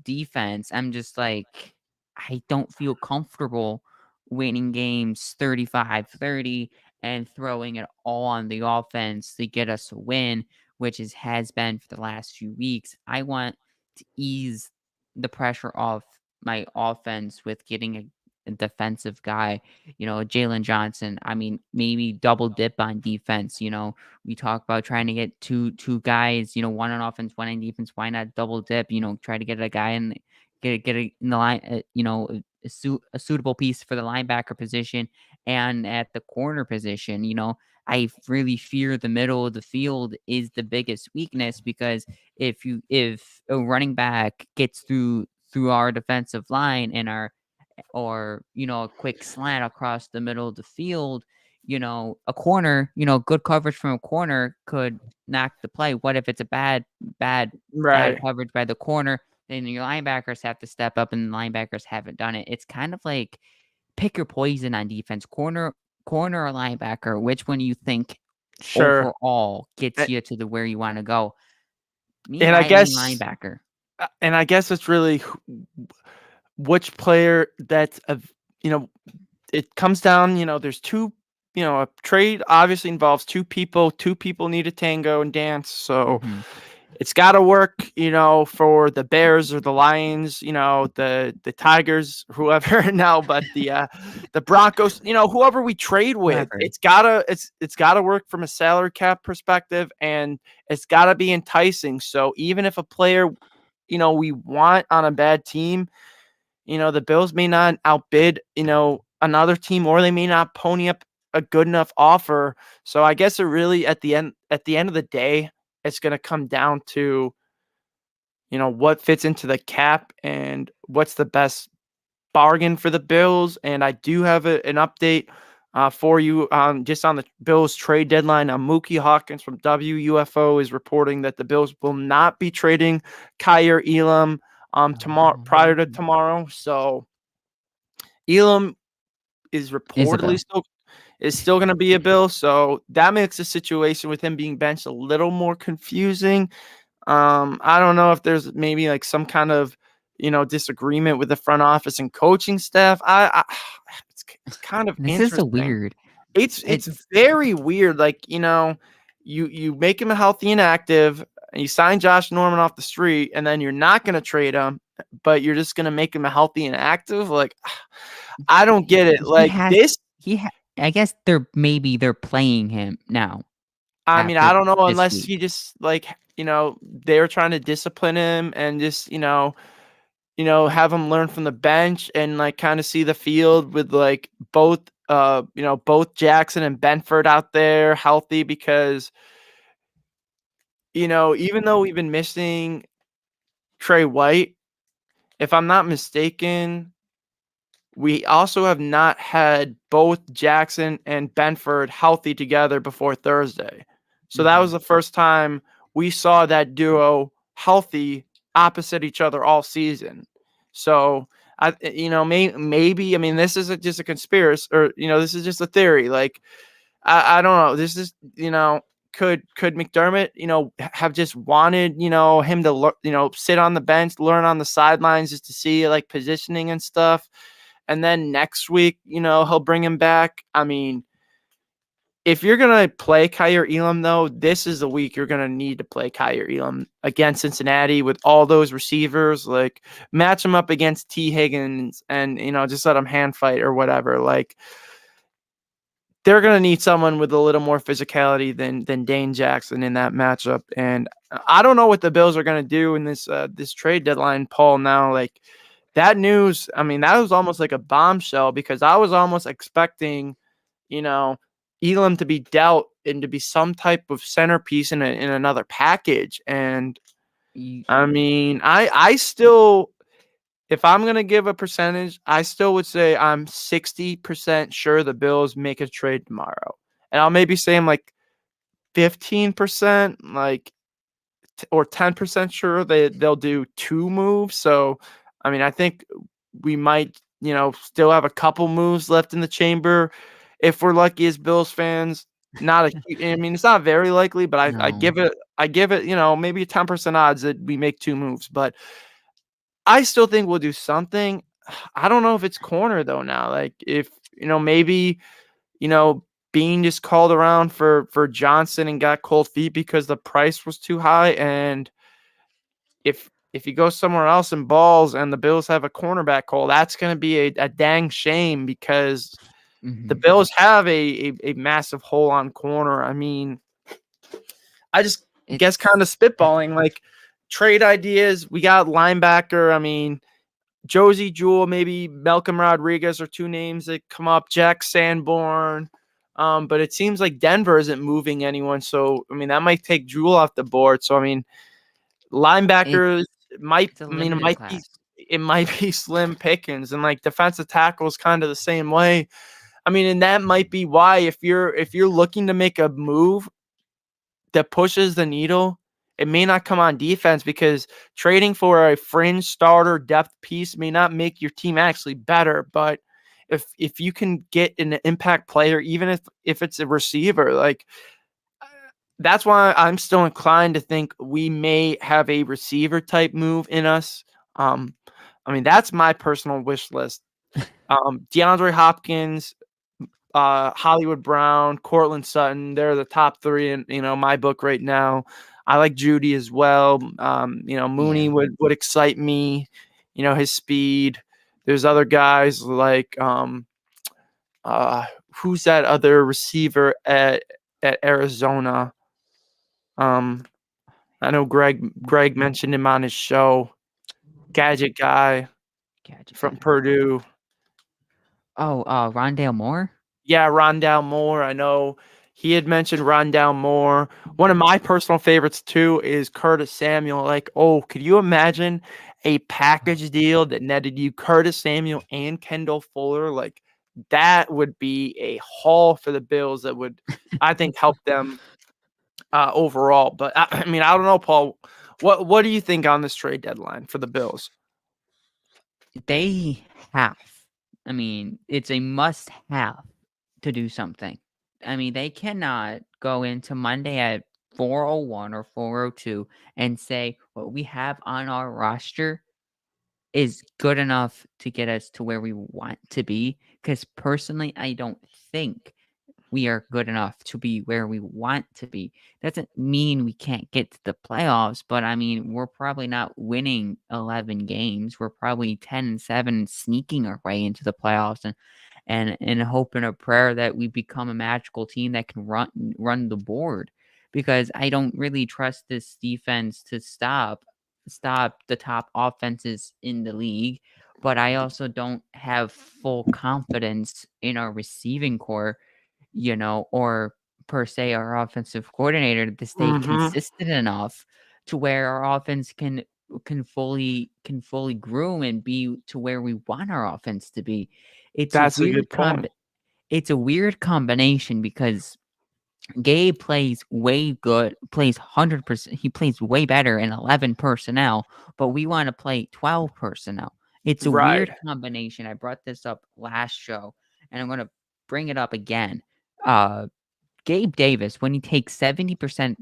[SPEAKER 2] defense, I'm just like, I don't feel comfortable winning games 35-30 and throwing it all on the offense to get us a win, which has been for the last few weeks. I want to ease the pressure off my offense with getting a defensive guy, Jalen Johnson. I mean, maybe double dip on defense. We talk about trying to get two guys, one on offense, one on defense. Why not double dip? Try to get a guy in, in the line. A suitable piece for the linebacker position and at the corner position. I really fear the middle of the field is the biggest weakness because if a running back gets through our defensive line and our or a quick slant across the middle of the field, a corner, good coverage from a corner could knock the play. What if it's a bad
[SPEAKER 1] Right.
[SPEAKER 2] coverage by the corner? Then your linebackers have to step up, and the linebackers haven't done it. It's kind of like pick your poison on defense. Corner or linebacker, which one you think
[SPEAKER 1] Sure.
[SPEAKER 2] overall gets
[SPEAKER 1] A-
[SPEAKER 2] you to the where you want to go? Me,
[SPEAKER 1] And I
[SPEAKER 2] I lean
[SPEAKER 1] guess
[SPEAKER 2] linebacker.
[SPEAKER 1] it's really which player that's you know it comes down, there's two, a trade obviously involves two people. Two people need to tango and dance. So
[SPEAKER 2] Mhm.
[SPEAKER 1] it's got to work, for the Bears or the Lions, the Tigers, whoever now, but the Broncos, whoever we trade with,
[SPEAKER 2] Whoever.
[SPEAKER 1] it's gotta work from a salary cap perspective, and it's gotta be enticing. So even if a player, we want on a bad team, the Bills may not outbid, another team, or they may not pony up a good enough offer. So I guess it really at the end of the day, it's going to come down to, what fits into the cap and what's the best bargain for the Bills. And I do have an update for you just on the Bills trade deadline. Mookie Hawkins from WUFO is reporting that the Bills will not be trading Kyer Elam tomorrow
[SPEAKER 2] Oh.
[SPEAKER 1] prior to tomorrow. So Elam is reportedly
[SPEAKER 2] Isabel.
[SPEAKER 1] still going to be a Bill, so that makes the situation with him being benched a little more confusing. I don't know if there's maybe like some kind of disagreement with the front office and coaching staff. It's kind of
[SPEAKER 2] This is so
[SPEAKER 1] interesting.
[SPEAKER 2] weird.
[SPEAKER 1] It's
[SPEAKER 2] It's
[SPEAKER 1] very weird. Like you make him healthy and active, and you sign Josh Norman off the street, and then you're not going to trade him, but you're just going to make him healthy and active. Like I don't get it.
[SPEAKER 2] he
[SPEAKER 1] Like
[SPEAKER 2] has
[SPEAKER 1] this.
[SPEAKER 2] he ha I guess they're playing him now
[SPEAKER 1] I mean,
[SPEAKER 2] after
[SPEAKER 1] I don't know
[SPEAKER 2] this
[SPEAKER 1] unless
[SPEAKER 2] week.
[SPEAKER 1] he just like, they were trying to discipline him and just, have him learn from the bench and like kind of see the field with like both Jackson and Benford out there healthy because, even though we've been missing Trey White, if I'm not mistaken, we also have not had both Jackson and Benford healthy together before Thursday. So that was
[SPEAKER 2] Mhm.
[SPEAKER 1] the first time we saw that duo healthy opposite each other all season. So maybe I mean this isn't just a conspiracy, or this is just a theory. Like I don't know. This is could McDermott have just wanted him to sit on the bench, learn on the sidelines just to see like positioning and stuff, and then next week he'll bring him back. I mean, if you're gonna play Kyer Elam though, this is the week you're gonna need to play Kyer Elam against Cincinnati with all those receivers. Like match him up against T Higgins and just let him hand fight or whatever. Like they're going to need someone with a little more physicality than Dane Jackson in that matchup. And I don't know what the Bills are going to do in this trade deadline, Paul. Now, like that news, I mean, that was almost like a bombshell because I was almost expecting, you know, Elam to be dealt and to be some type of centerpiece in another package. And
[SPEAKER 2] You
[SPEAKER 1] I mean, I still, if I'm gonna give a percentage, I still would say I'm 60% sure the Bills make a trade tomorrow, and I'll maybe say I'm like 15%, like or 10% sure they'll do two moves. So, I mean, I think we might, still have a couple moves left in the chamber if we're lucky as Bills fans. Not a, I mean, it's not very likely, but
[SPEAKER 2] no.
[SPEAKER 1] I give it, maybe a 10% odds that we make two moves, but I still think we'll do something. I don't know if it's corner though now. Like if maybe you know Bean just called around for Johnson and got cold feet because the price was too high, and if he goes somewhere else and balls and the Bills have a cornerback call, that's going to be a dang shame because the
[SPEAKER 2] Mhm.
[SPEAKER 1] Bills have a massive hole on corner. I mean, I just guess kind of
[SPEAKER 2] It's
[SPEAKER 1] spitballing like trade ideas. We got linebacker. I mean, Josie Jewell, maybe Malcolm Rodriguez are two names that come up. Jack Sanborn. But it seems like Denver isn't moving anyone. So, I mean, that might take Jewell off the board. So, I mean,
[SPEAKER 2] it's
[SPEAKER 1] linebackers
[SPEAKER 2] it's a limited class.
[SPEAKER 1] it might be slim pickings, and like defensive tackles kind of the same way. I mean, and that might be why if you're looking to make a move that pushes the needle, it may not come on defense because trading for a fringe starter depth piece may not make your team actually better. But if you can get an impact player, even if it's a receiver, like that's why I'm still inclined to think we may have a receiver type move in us. Um, I mean, that's my personal wish list. DeAndre Hopkins, Hollywood Brown, Cortland Sutton. They're the top three in my book right now. I like Judy as well. Mooney
[SPEAKER 2] Yeah.
[SPEAKER 1] would excite me. His speed. There's other guys like uh, who's that other receiver at Arizona? Um, I know Greg mentioned him on his show. Gadget guy
[SPEAKER 2] Gadget
[SPEAKER 1] from
[SPEAKER 2] guy.
[SPEAKER 1] Purdue.
[SPEAKER 2] Oh, Rondale Moore?
[SPEAKER 1] Yeah, Rondale Moore. I know he had mentioned Rondale Moore. One of my personal favorites too is Curtis Samuel. Like, oh, could you imagine a package deal that netted you Curtis Samuel and Kendall Fuller? Like, that would be a haul for the Bills that would, I think, help them overall. But I mean, I don't know, Paul. What do you think on this trade deadline for the Bills?
[SPEAKER 2] They have. I mean, it's a must-have to do something. I mean, they cannot go into Monday at 4:01 or 4:02 and say what we have on our roster is good enough to get us to where we want to be. Because personally, I don't think we are good enough to be where we want to be. Doesn't mean we can't get to the playoffs, but I mean, we're probably not winning 11 games. We're probably 10-7 sneaking our way into the playoffs and hope and a prayer that we become a magical team that can run the board because I don't really trust this defense to stop the top offenses in the league, but I also don't have full confidence in our receiving core, or per se our offensive coordinator to stay
[SPEAKER 1] Mm-hmm.
[SPEAKER 2] consistent enough to where our offense can fully groom and be to where we want our offense to be. It's a
[SPEAKER 1] That's a
[SPEAKER 2] weird
[SPEAKER 1] good point.
[SPEAKER 2] it's a weird combination because Gabe plays 100%. He plays way better in 11 personnel, but we want to play 12 personnel. It's a
[SPEAKER 1] Right.
[SPEAKER 2] weird combination. I brought this up last show, and I'm going to bring it up again. Uh, Gabe Davis, when he takes 70%,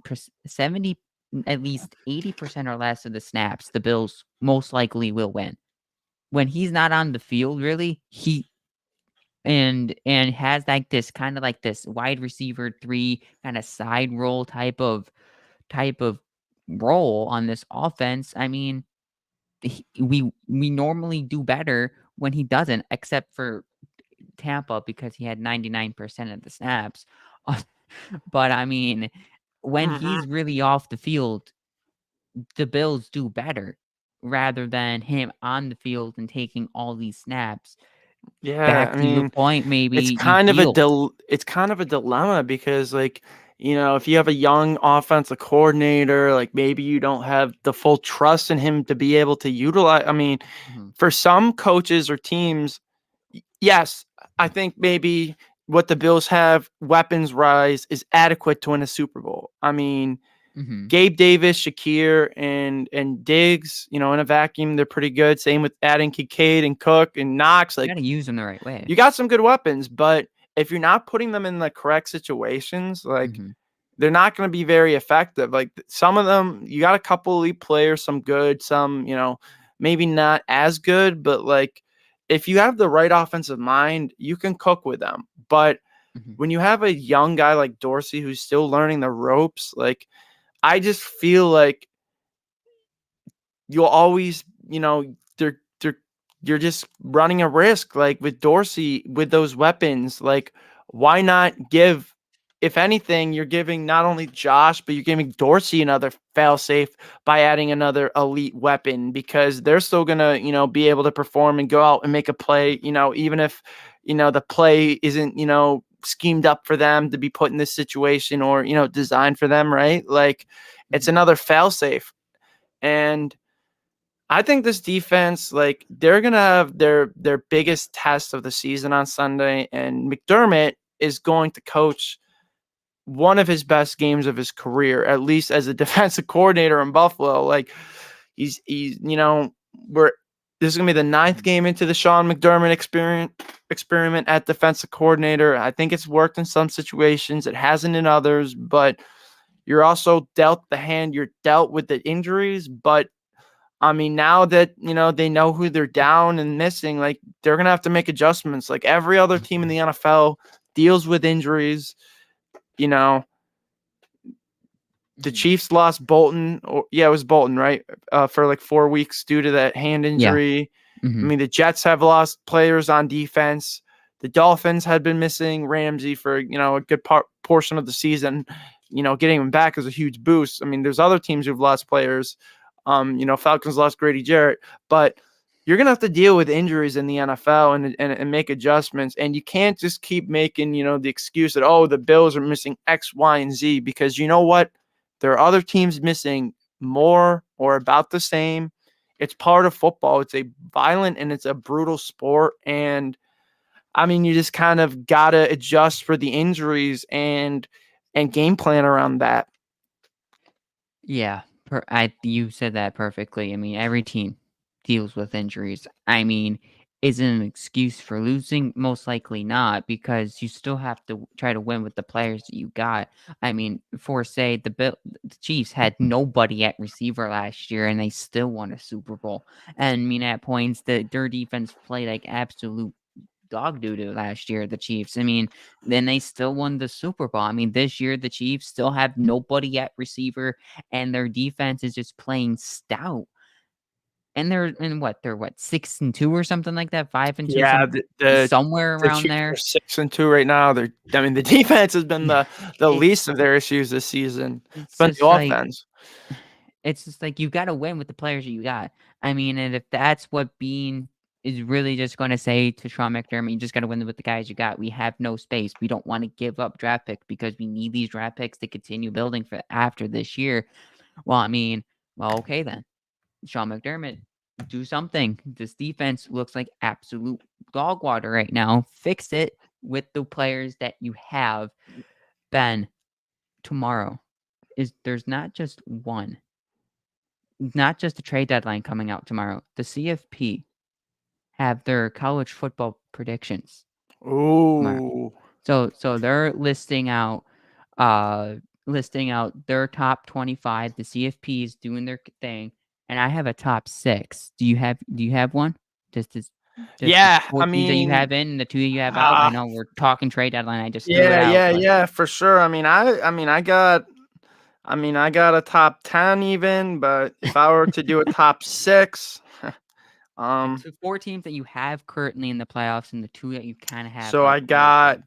[SPEAKER 2] 70, at least 80% or less of the snaps, the Bills most likely will win. When he's not on the field, really, and has like this kind of like this wide receiver 3 kind of side role type of role on this offense. I mean, we normally do better when he doesn't, except for Tampa because he had 99% of the snaps. But I mean, when
[SPEAKER 1] Mm-hmm.
[SPEAKER 2] he's really off the field, the Bills do better rather than him on the field and taking all these snaps.
[SPEAKER 1] Yeah,
[SPEAKER 2] Back
[SPEAKER 1] I
[SPEAKER 2] to your
[SPEAKER 1] mean,
[SPEAKER 2] point, maybe
[SPEAKER 1] it's
[SPEAKER 2] you
[SPEAKER 1] kind of a
[SPEAKER 2] feel.
[SPEAKER 1] it's kind of a dilemma because like, if you have a young offensive coordinator, like maybe you don't have the full trust in him to be able to utilize. I mean,
[SPEAKER 2] Mhm,
[SPEAKER 1] for some coaches or teams, yes, I think maybe what the Bills have weapons rise is adequate to win a Super Bowl. I mean,
[SPEAKER 2] mhm.
[SPEAKER 1] Gabe Davis, Shakir, and Diggs, in a vacuum, they're pretty good. Same with adding Kincaid and Cook and Knox.
[SPEAKER 2] You
[SPEAKER 1] Like,
[SPEAKER 2] gotta use them the right way.
[SPEAKER 1] you got some good weapons, but if you're not putting them in the correct situations, like
[SPEAKER 2] Mhm,
[SPEAKER 1] they're not going to be very effective. Like some of them, you got a couple elite players, some good, some, maybe not as good, but like if you have the right offensive mind, you can cook with them. But
[SPEAKER 2] mhm,
[SPEAKER 1] when you have a young guy like Dorsey who's still learning the ropes, like I just feel like you'll always, they're you're just running a risk like with Dorsey with those weapons. Like, why not give, if anything, you're giving not only Josh, but you're giving Dorsey another fail safe by adding another elite weapon because they're still gonna, be able to perform and go out and make a play, even if, the play isn't, schemed up for them to be put in this situation or, designed for them, right? Like it's
[SPEAKER 2] mhm.
[SPEAKER 1] another fail safe. And I think this defense, like they're gonna have their biggest test of the season on Sunday, and McDermott is going to coach one of his best games of his career, at least as a defensive coordinator in Buffalo. Like he's we're this is gonna be the ninth game into the Sean McDermott experiment at defensive coordinator. I think it's worked in some situations, it hasn't in others, but you're also dealt the hand you're dealt with the injuries. But I mean, now that they know who they're down and missing, like they're gonna have to make adjustments. Like every other team in the NFL deals with injuries. You know, the
[SPEAKER 2] Mhm.
[SPEAKER 1] Chiefs lost Bolton. Or, yeah, it was Bolton, right? For like 4 weeks due to that hand
[SPEAKER 2] Yeah.
[SPEAKER 1] injury. I
[SPEAKER 2] Mhm.
[SPEAKER 1] mean, the Jets have lost players on defense. The Dolphins had been missing Ramsey for a good portion of the season. Getting him back is a huge boost. I mean, there's other teams who've lost players. Falcons lost Grady Jarrett, but you're gonna have to deal with injuries in the NFL and make adjustments. And you can't just keep making the excuse that the Bills are missing X, Y, and Z, because you know what? There are other teams missing more or about the same. It's part of football. It's a violent and it's a brutal sport. And I mean, you just kind of gotta adjust for the injuries and game plan around that.
[SPEAKER 2] Yeah, you said that perfectly. I mean, every team deals with injuries. I mean, is it an excuse for losing? Most likely not, because you still have to try to win with the players that you got. I mean, for say the Chiefs had nobody at receiver last year, and they still won a Super Bowl. And I mean, at points, their defense played like absolute dog doo doo last year, the Chiefs. I mean, then they still won the Super Bowl. I mean, this year the Chiefs still have nobody at receiver, and their defense is just playing stout. And they're 6-2 or something like that, 5-2,
[SPEAKER 1] Yeah,
[SPEAKER 2] somewhere
[SPEAKER 1] the
[SPEAKER 2] around
[SPEAKER 1] Chiefs are
[SPEAKER 2] there.
[SPEAKER 1] 6-2 right now. I mean, the defense has been
[SPEAKER 2] Yeah,
[SPEAKER 1] the least of their issues this season. It's
[SPEAKER 2] it's
[SPEAKER 1] been the
[SPEAKER 2] just like
[SPEAKER 1] offense.
[SPEAKER 2] it's just like you got to win with the players that you got. I mean, and if that's what Bean is really just going to say to Sean McDermott, you just got to win with the guys you got. We have no space. We don't want to give up draft picks because we need these draft picks to continue building for after this year. Well, I mean, well, okay then. Sean McDermott, do something. This defense looks like absolute dog water right now. Fix it with the players that you have. Ben, tomorrow there's not just one, not just a trade deadline coming out tomorrow. The CFP have their college football predictions tomorrow.
[SPEAKER 1] Ooh.
[SPEAKER 2] So they're uh listing out their top 25. The CFP is doing their thing, and I have a top 6. Do you have one? Just as just the
[SPEAKER 1] Yeah,
[SPEAKER 2] 4
[SPEAKER 1] I
[SPEAKER 2] teams that you
[SPEAKER 1] mean,
[SPEAKER 2] have in and the 2 that you have out. I
[SPEAKER 1] uh,
[SPEAKER 2] know we're talking trade deadline. I just threw it
[SPEAKER 1] yeah,
[SPEAKER 2] out,
[SPEAKER 1] yeah,
[SPEAKER 2] but
[SPEAKER 1] yeah, for sure. I got a top 10 even, but if I were to do a top 6, um,
[SPEAKER 2] the 4 teams that you have currently in the playoffs and the 2 that you kinda have
[SPEAKER 1] so I
[SPEAKER 2] like wild
[SPEAKER 1] got
[SPEAKER 2] card.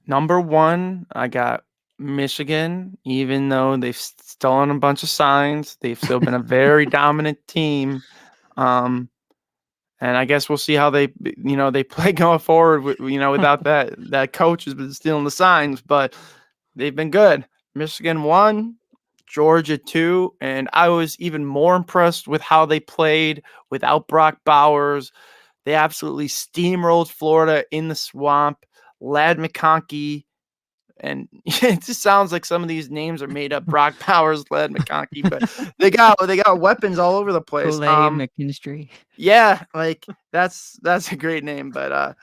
[SPEAKER 1] number 1, I got Michigan. Even though they've stolen a bunch of signs, they've still been a very dominant team. Um, and I guess we'll see how they play going forward without that coach has been stealing the signs, but they've been good. Michigan 1, Georgia 2, and I was even more impressed with how they played without Brock Bowers. They absolutely steamrolled Florida in the swamp. Lad McConkey, and it just sounds like some of these names are made up. Brock Bowers, Lad McConkey, but they got weapons all over the place.
[SPEAKER 2] Kool-Aid McKinstry.
[SPEAKER 1] Yeah, like that's a great name, but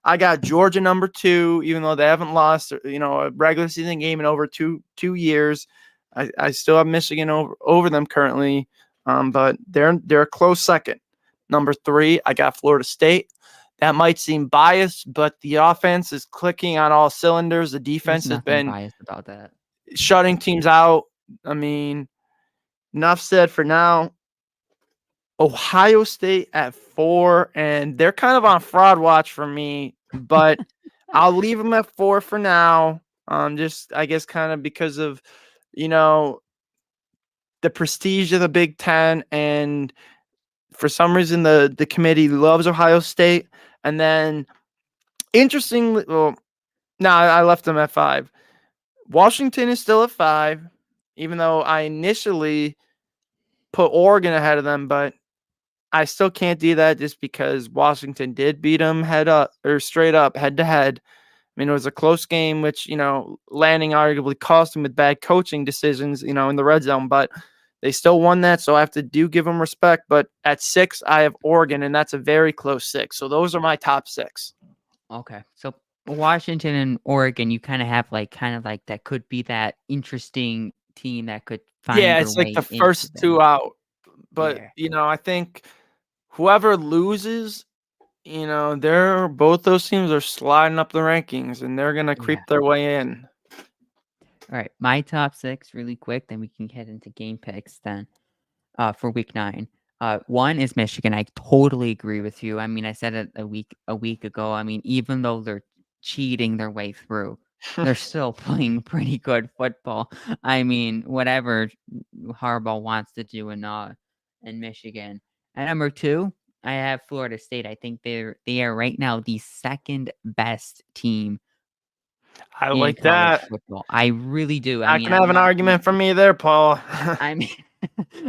[SPEAKER 1] I got Georgia number 2, even though they haven't lost, a regular season game in over two years. I still have Michigan over them currently, but they're a close second. Number 3, I got Florida State. That might seem biased, but the offense is clicking on all cylinders. The
[SPEAKER 2] There's
[SPEAKER 1] defense has
[SPEAKER 2] nothing
[SPEAKER 1] been
[SPEAKER 2] biased about that.
[SPEAKER 1] shutting teams out. I mean, enough said for now. Ohio State at 4, and they're kind of on fraud watch for me, but I'll leave them at 4 for now. Just I guess kind of because of you know the prestige of the Big Ten, and for some reason the committee loves Ohio State. And then interestingly, well, no, I left them at 5. Washington is still at 5, even though I initially put Oregon ahead of them, but I still can't do that just because Washington did beat them head up or straight up head to head. I mean, it was a close game, which, landing arguably cost them with bad coaching decisions, in the red zone, but they still won that. So I have to give them respect. But at 6, I have Oregon, and that's a very close 6. So those are my top 6.
[SPEAKER 2] Okay. So Washington and Oregon, you kind of like that could be that interesting team that could find
[SPEAKER 1] Yeah,
[SPEAKER 2] their
[SPEAKER 1] it's like the
[SPEAKER 2] way into
[SPEAKER 1] first
[SPEAKER 2] the
[SPEAKER 1] 2 out. But,
[SPEAKER 2] yeah.
[SPEAKER 1] I think whoever loses, they're both those teams are sliding up the rankings and they're gonna
[SPEAKER 2] Yeah.
[SPEAKER 1] creep their way in.
[SPEAKER 2] All right. My top 6 really quick, then we can get into game picks then. For week 9. One is Michigan. I totally agree with you. I mean, I said it a week ago. I mean, even though they're cheating their way through, they're still playing pretty good football. I mean, whatever Harbaugh wants to do in Michigan. At number 2, I have Florida State. I think they are right now the second best team
[SPEAKER 1] I
[SPEAKER 2] in
[SPEAKER 1] like
[SPEAKER 2] college
[SPEAKER 1] that.
[SPEAKER 2] football. I really do. I
[SPEAKER 1] Not
[SPEAKER 2] mean,
[SPEAKER 1] gonna
[SPEAKER 2] I'm
[SPEAKER 1] have an
[SPEAKER 2] not.
[SPEAKER 1] argument from me there, Paul.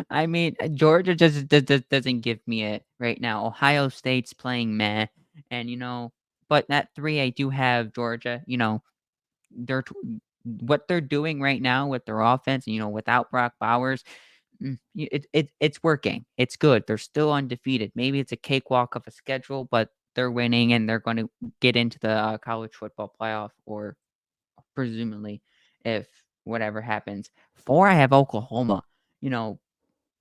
[SPEAKER 2] I mean, Georgia just doesn't give me it right now. Ohio State's playing meh, and but at 3, I do have Georgia. They're what they're doing right now with their offense. Without Brock Bowers, it's working. It's good. They're still undefeated. Maybe it's a cakewalk of a schedule, but they're winning and they're going to get into the college football playoff, or presumably, if whatever happens. 4, I have Oklahoma. You know,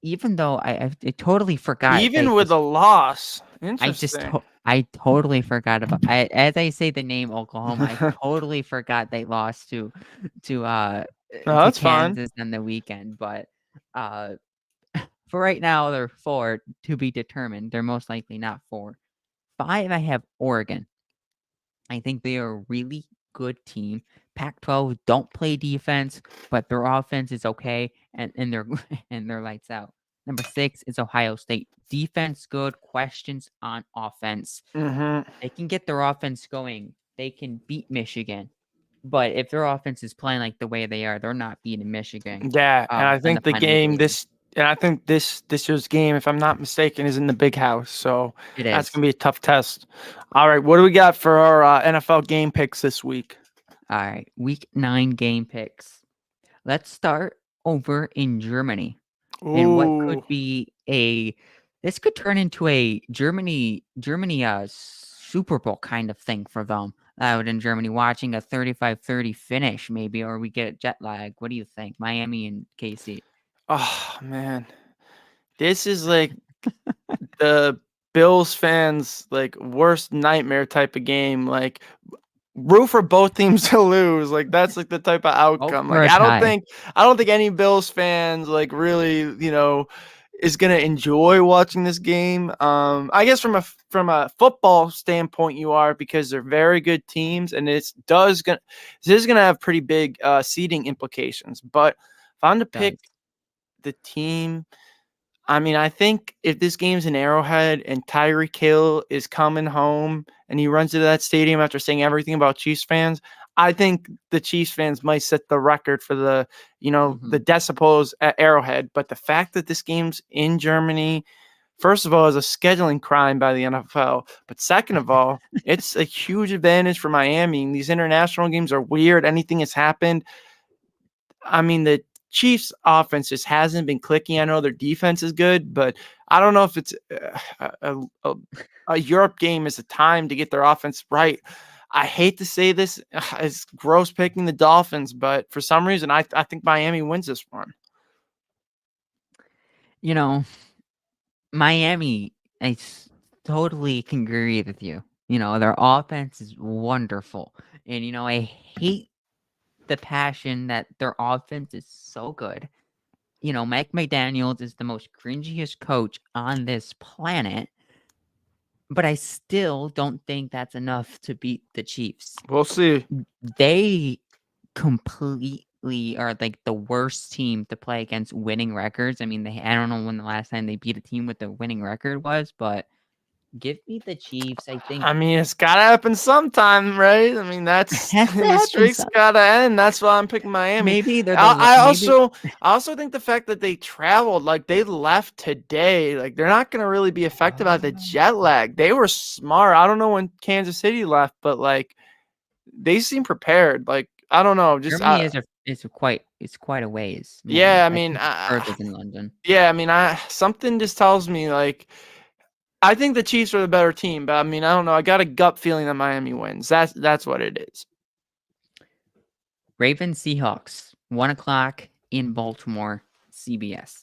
[SPEAKER 2] even though I totally forgot
[SPEAKER 1] Even with a loss. Interesting.
[SPEAKER 2] I totally forgot about as I say the name Oklahoma, I totally forgot they lost to uh
[SPEAKER 1] No,
[SPEAKER 2] to
[SPEAKER 1] that's fine.
[SPEAKER 2] Kansas on the weekend. But uh for right now they're 4 to be determined. They're most likely not 4. 5, I have Oregon. I think they are a really good team. Pac-12 don't play defense, but their offense is okay, and they're and they're lights out. Number 6 is Ohio State. Defense good, questions on offense.
[SPEAKER 1] Mhm.
[SPEAKER 2] They can get their offense going. They can beat Michigan. But if their offense is playing like the way they are, they're not beating Michigan
[SPEAKER 1] Yeah, and I
[SPEAKER 2] on the
[SPEAKER 1] think the
[SPEAKER 2] final
[SPEAKER 1] game
[SPEAKER 2] game.
[SPEAKER 1] this and I think this year's game, if I'm not mistaken, is in the big house. So
[SPEAKER 2] It
[SPEAKER 1] that's
[SPEAKER 2] is.
[SPEAKER 1] gonna be a tough test. All right, what do we got for our NFL game picks this week?
[SPEAKER 2] All right, week 9 game picks. Let's start over in Germany. And what could
[SPEAKER 1] Ooh.
[SPEAKER 2] be a this could turn into a Germany Super Bowl kind of thing for them out in Germany, watching a 35-30 finish maybe, or we get jet lag. What do you think? Miami and KC.
[SPEAKER 1] Oh man. This is like the Bills fans like worst nightmare type of game. Like root for both teams to lose. Like that's like the type of
[SPEAKER 2] Hope
[SPEAKER 1] outcome.
[SPEAKER 2] for
[SPEAKER 1] Like
[SPEAKER 2] a tie.
[SPEAKER 1] I don't think any Bills fans like really, is gonna enjoy watching this game. I guess from a football standpoint, you are because they're very good teams, and this is gonna have pretty big seeding implications. But if I'm to pick
[SPEAKER 2] Does.
[SPEAKER 1] the team, I mean, I think if this game's in Arrowhead and Tyreek Hill is coming home and he runs into that stadium after saying everything about Chiefs fans, I think the Chiefs fans might set the record for
[SPEAKER 2] Mhm.
[SPEAKER 1] the decibels at Arrowhead. But the fact that this game's in Germany, first of all, is a scheduling crime by the NFL. But second of all, it's a huge advantage for Miami. These international games are weird. Anything has happened. I mean, the Chiefs' offense just hasn't been clicking. I know their defense is good, but I don't know if it's a Europe game is a time to get their offense right. I hate to say this, it's gross picking the Dolphins, but for some reason, I think Miami wins this one.
[SPEAKER 2] You know, Miami, totally can agree with you. Their offense is wonderful. And I hate the passion that their offense is so good. Mike McDaniels is the most cringiest coach on this planet, but I still don't think that's enough to beat the Chiefs.
[SPEAKER 1] We'll see.
[SPEAKER 2] They completely are like the worst team to play against winning records. I mean, I don't know when the last time they beat a team with a winning record was, but Give me the Chiefs. I think
[SPEAKER 1] I mean, it's gotta happen sometime, right? I mean, that's
[SPEAKER 2] has to
[SPEAKER 1] the
[SPEAKER 2] happen.
[SPEAKER 1] streak's gotta end. That's why I'm picking Miami.
[SPEAKER 2] Maybe they're
[SPEAKER 1] I
[SPEAKER 2] maybe
[SPEAKER 1] also, I also think the fact that they traveled, like they left today, like they're not gonna really be affected by the
[SPEAKER 2] Oh,
[SPEAKER 1] jet lag. They were smart. I don't know when Kansas City left, but like they seem prepared. Like I don't know, just
[SPEAKER 2] Germany is quite a ways more.
[SPEAKER 1] yeah. I
[SPEAKER 2] I
[SPEAKER 1] mean,
[SPEAKER 2] think further than London.
[SPEAKER 1] yeah. I mean, I something just tells me like I think the Chiefs are the better team, but I mean, I don't know. I got a gut feeling that Miami wins. That's what it is.
[SPEAKER 2] Ravens Seahawks 1 o'clock in Baltimore, CBS.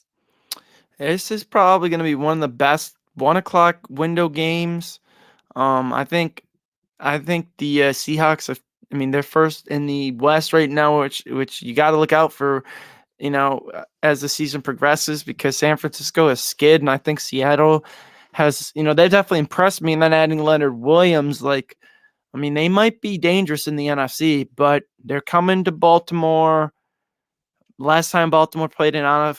[SPEAKER 1] This is probably going to be one of the best 1 o'clock window games. I think, the Seahawks. I mean, they're first in the West right now, which you got to look out for. As the season progresses, because San Francisco is skid, and I think Seattle has. They definitely impressed me. And then adding Leonard Williams, like, I mean, they might be dangerous in the NFC, but they're coming to Baltimore. Last time Baltimore played a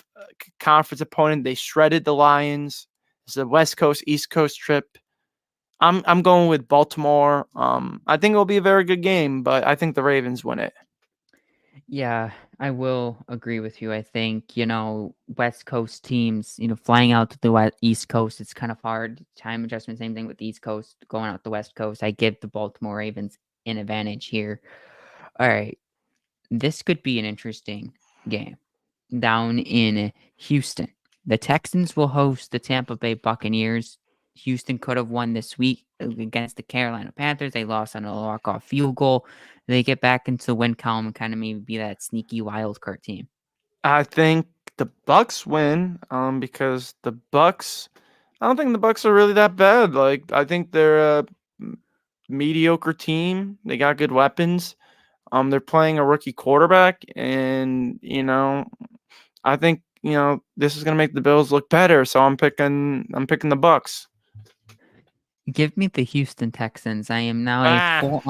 [SPEAKER 1] conference opponent, they shredded the Lions. It's a West Coast East Coast trip. I'm going with Baltimore. I think it'll be a very good game, but I think the Ravens win it.
[SPEAKER 2] Yeah, I will agree with you. I think, West Coast teams, flying out to the East Coast, it's kind of hard. Time adjustment, same thing with the East Coast, going out the West Coast. I give the Baltimore Ravens an advantage here. All right. This could be an interesting game down in Houston. The Texans will host the Tampa Bay Buccaneers. Houston could have won this week against the Carolina Panthers. They lost on a walk-off field goal. They get back into the win column and kind of maybe be that sneaky wild card team.
[SPEAKER 1] I think the Bucks win. Because the Bucks, I don't think the Bucks are really that bad. Like I think they're a mediocre team. They got good weapons. They're playing a rookie quarterback, and I think this is gonna make the Bills look better. So I'm picking the Bucks.
[SPEAKER 2] Give me the Houston Texans. I am now a
[SPEAKER 1] Ah,
[SPEAKER 2] full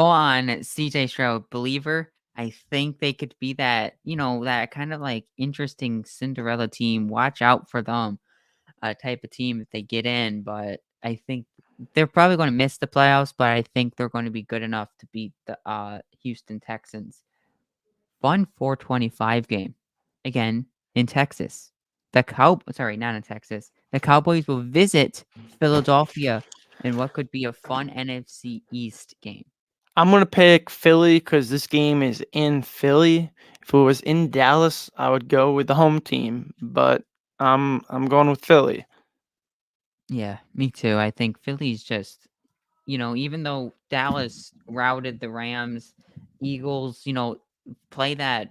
[SPEAKER 2] on CJ Stroud believer. I think they could be that, that kind of like interesting Cinderella team. Watch out for them, type of team if they get in. But I think they're probably going to miss the playoffs, but I think they're going to be good enough to beat the Houston Texans. Fun 425 game again in Texas. Sorry, not in Texas. The Cowboys will visit Philadelphia in what could be a fun NFC East game.
[SPEAKER 1] I'm gonna pick Philly because this game is in Philly. If it was in Dallas, I would go with the home team, but I'm going with Philly.
[SPEAKER 2] Yeah, me too. I think Philly's just, even though Dallas routed the Rams, Eagles, play that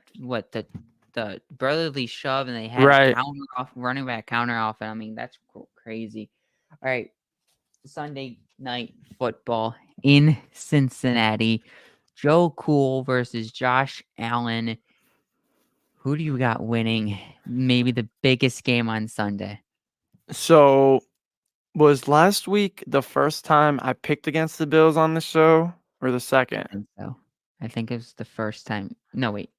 [SPEAKER 2] the brotherly shove, and they had a
[SPEAKER 1] Right.
[SPEAKER 2] counter off, running back counter off, and I mean that's crazy. All right, Sunday night football in Cincinnati. Joe Cool versus Josh Allen. Who do you got winning? Maybe the biggest game on Sunday.
[SPEAKER 1] So was last week the first time I picked against the Bills on the show, or the second?
[SPEAKER 2] I think so. I think it was the first time. No, wait.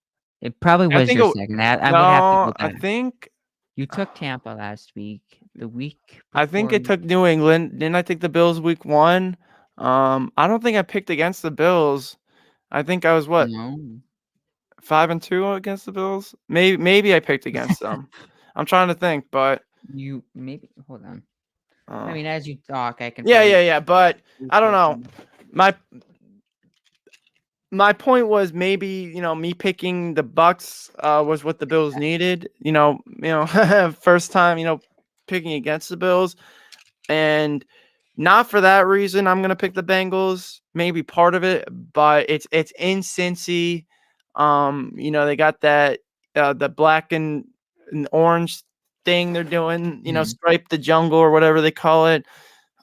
[SPEAKER 2] It probably
[SPEAKER 1] I
[SPEAKER 2] was
[SPEAKER 1] think
[SPEAKER 2] your
[SPEAKER 1] it,
[SPEAKER 2] second. I would have to
[SPEAKER 1] no,
[SPEAKER 2] go back. You took Tampa last week. The week
[SPEAKER 1] I think
[SPEAKER 2] before,
[SPEAKER 1] it took New England. Didn't I take the Bills week one? I don't think I picked against the Bills. I think I was what,
[SPEAKER 2] no.
[SPEAKER 1] 5-2 against the Bills? Maybe I picked against them. I'm trying to think, but
[SPEAKER 2] You maybe hold on. I
[SPEAKER 1] uh,
[SPEAKER 2] mean, as you talk, I can
[SPEAKER 1] yeah,
[SPEAKER 2] probably
[SPEAKER 1] yeah, yeah. But I don't
[SPEAKER 2] research
[SPEAKER 1] know.
[SPEAKER 2] them.
[SPEAKER 1] My my point was maybe me picking the Bucks was what the Bills needed. First time picking against the Bills, and not for that reason I'm gonna pick the Bengals. Maybe part of it, but it's in Cincy. They got that the black and orange thing they're doing.
[SPEAKER 2] Mhm.
[SPEAKER 1] Stripe the jungle or whatever they call it.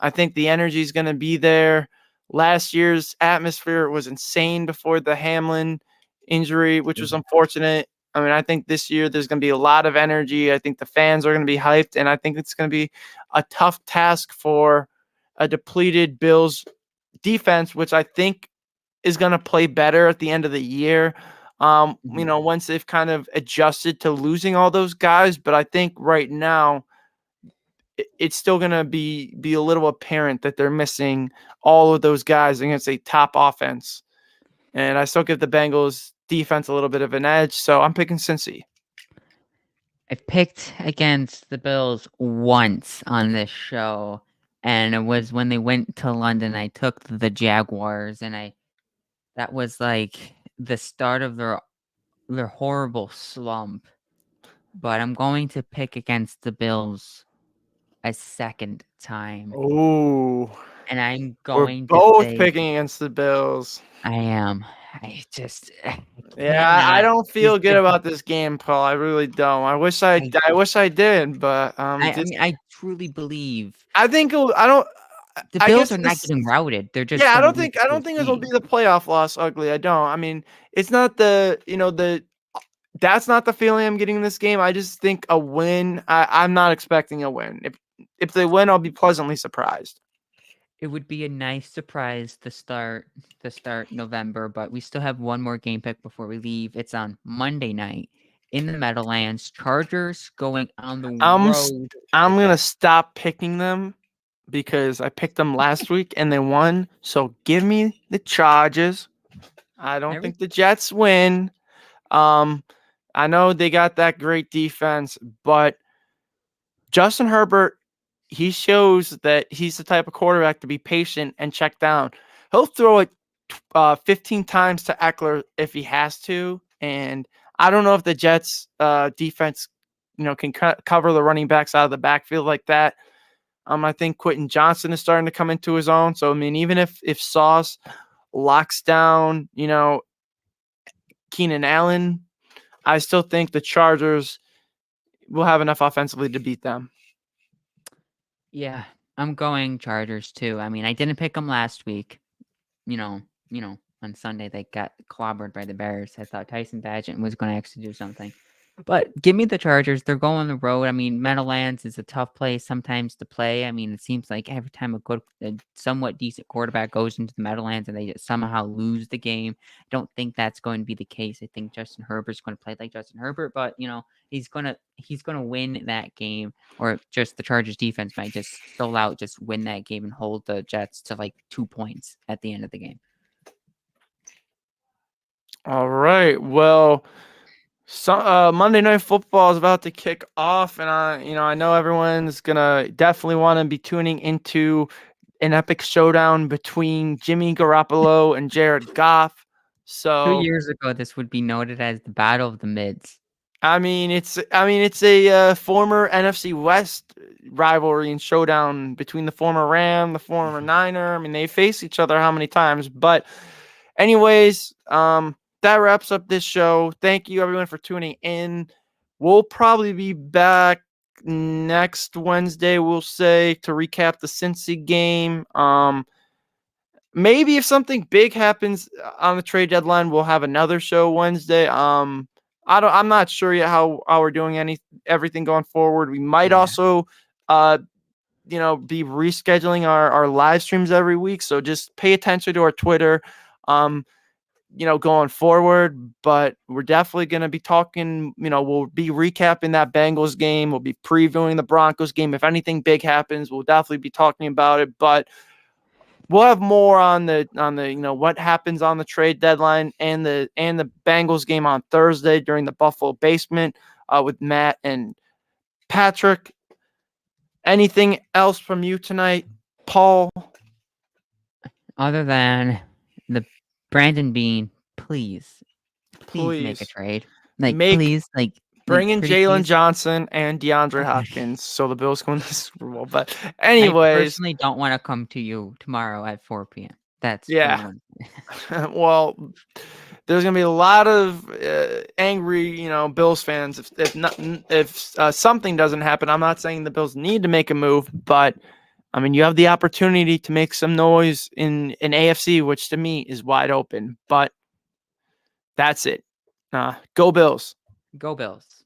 [SPEAKER 1] I think the energy is going to be there. Last year's atmosphere was insane before the Hamlin injury, which was unfortunate. I mean, I think this year there's going to be a lot of energy. I think the fans are going to be hyped, and I think it's going to be a tough task for a depleted Bills defense, which I think is going to play better at the end of the year.
[SPEAKER 2] Mhm.
[SPEAKER 1] Once they've kind of adjusted to losing all those guys, but I think right now it's still gonna be a little apparent that they're missing all of those guys against a top offense. And I still give the Bengals defense a little bit of an edge, so I'm picking Cincy.
[SPEAKER 2] I've picked against the Bills once on this show, and it was when they went to London. I took the Jaguars, and that was like the start of their horrible slump. But I'm going to pick against the Bills a second time,
[SPEAKER 1] Ooh,
[SPEAKER 2] and I'm
[SPEAKER 1] we're
[SPEAKER 2] going to
[SPEAKER 1] both
[SPEAKER 2] say
[SPEAKER 1] picking against the Bills.
[SPEAKER 2] I am. I just I
[SPEAKER 1] Yeah, I
[SPEAKER 2] cannot.
[SPEAKER 1] don't
[SPEAKER 2] This
[SPEAKER 1] feel good
[SPEAKER 2] the
[SPEAKER 1] about this game, Paul. I really don't.
[SPEAKER 2] I
[SPEAKER 1] I wish I did, but
[SPEAKER 2] I mean, I truly believe
[SPEAKER 1] I think I don't.
[SPEAKER 2] the
[SPEAKER 1] I
[SPEAKER 2] Bills
[SPEAKER 1] guess
[SPEAKER 2] are not
[SPEAKER 1] this.
[SPEAKER 2] getting routed. They're just
[SPEAKER 1] Yeah,
[SPEAKER 2] gonna lose
[SPEAKER 1] I don't
[SPEAKER 2] this
[SPEAKER 1] think this will be
[SPEAKER 2] game.
[SPEAKER 1] the playoff loss. Ugly. I don't. I mean, it's not the the. That's not the feeling I'm getting in this game. I just think a win. I'm not expecting a win. If they win, I'll be pleasantly surprised.
[SPEAKER 2] It would be a nice surprise to start November, but we still have one more game pick before we leave. It's on Monday night in the Meadowlands. Chargers going on the
[SPEAKER 1] I'm s-
[SPEAKER 2] road to the
[SPEAKER 1] I'm gonna
[SPEAKER 2] Jets.
[SPEAKER 1] stop picking them because I picked them last week and they won. So give me the Chargers. I don't
[SPEAKER 2] Every
[SPEAKER 1] think the Jets win. Um, I know they got that great defense, but Justin Herbert, he shows that he's the type of quarterback to be patient and check down. He'll throw it 15 times to Eckler if he has to, and I don't know if the Jets defense, can cover the running backs out of the backfield like that. I think Quentin Johnson is starting to come into his own. So I mean, even if Sauce locks down, Keenan Allen, I still think the Chargers will have enough offensively to beat them.
[SPEAKER 2] Yeah, I'm going Chargers too. I mean, I didn't pick them last week. You know, on Sunday they got clobbered by the Bears. I thought Tyson Bagent was going to actually do something. But give me the Chargers. They're going on the road. I mean, Meadowlands is a tough place sometimes to play. I mean, it seems like every time a somewhat decent quarterback goes into the Meadowlands and they just somehow lose the game. I don't think that's going to be the case. I think Justin Herbert's going to play like Justin Herbert, but he's gonna win that game, or just the Chargers defense might just sell out, just win that game and hold the Jets to like 2 points at the end of the game.
[SPEAKER 1] All right. Well, Monday Night Football is about to kick off, and I know everyone's gonna definitely want to be tuning into an epic showdown between Jimmy Garoppolo and Jared Goff.
[SPEAKER 2] 2
[SPEAKER 1] So,
[SPEAKER 2] years ago, this would be noted as the battle of the mids.
[SPEAKER 1] it's a former NFC West rivalry and showdown between the former Ram, the former Niner. I mean, they face each other how many times? But, anyways, that wraps up this show. Thank you everyone for tuning in. We'll probably be back next Wednesday, we'll say, to recap the Cincy game. Maybe if something big happens on the trade deadline, we'll have another show Wednesday. I'm not sure yet how we're doing everything going forward. We might
[SPEAKER 2] Yeah.
[SPEAKER 1] also be rescheduling our live streams every week. So just pay attention to our Twitter. Going forward, but we're definitely going to be talking, we'll be recapping that Bengals game. We'll be previewing the Broncos game. If anything big happens, we'll definitely be talking about it, but we'll have more on the what happens on the trade deadline and the Bengals game on Thursday during the Buffalo basement with Matt and Patrick. Anything else from you tonight, Paul?
[SPEAKER 2] Other than the Brandon Bean, please make a
[SPEAKER 1] Please
[SPEAKER 2] trade. Like,
[SPEAKER 1] make
[SPEAKER 2] please,
[SPEAKER 1] bring in
[SPEAKER 2] pretty
[SPEAKER 1] Jalen
[SPEAKER 2] please.
[SPEAKER 1] Johnson and DeAndre
[SPEAKER 2] Oh my
[SPEAKER 1] Hopkins so the Bills go in the Super Bowl. But
[SPEAKER 2] I
[SPEAKER 1] anyways,
[SPEAKER 2] personally don't wanna come to you tomorrow at 4 PM. That's for
[SPEAKER 1] yeah.
[SPEAKER 2] one.
[SPEAKER 1] Well, there's gonna be a lot of angry, Bills fans if something doesn't happen. I'm not saying the Bills need to make a move, but I mean you have the opportunity to make some noise in AFC, which to me is wide open. But that's it. Go Bills.
[SPEAKER 2] Go Bills.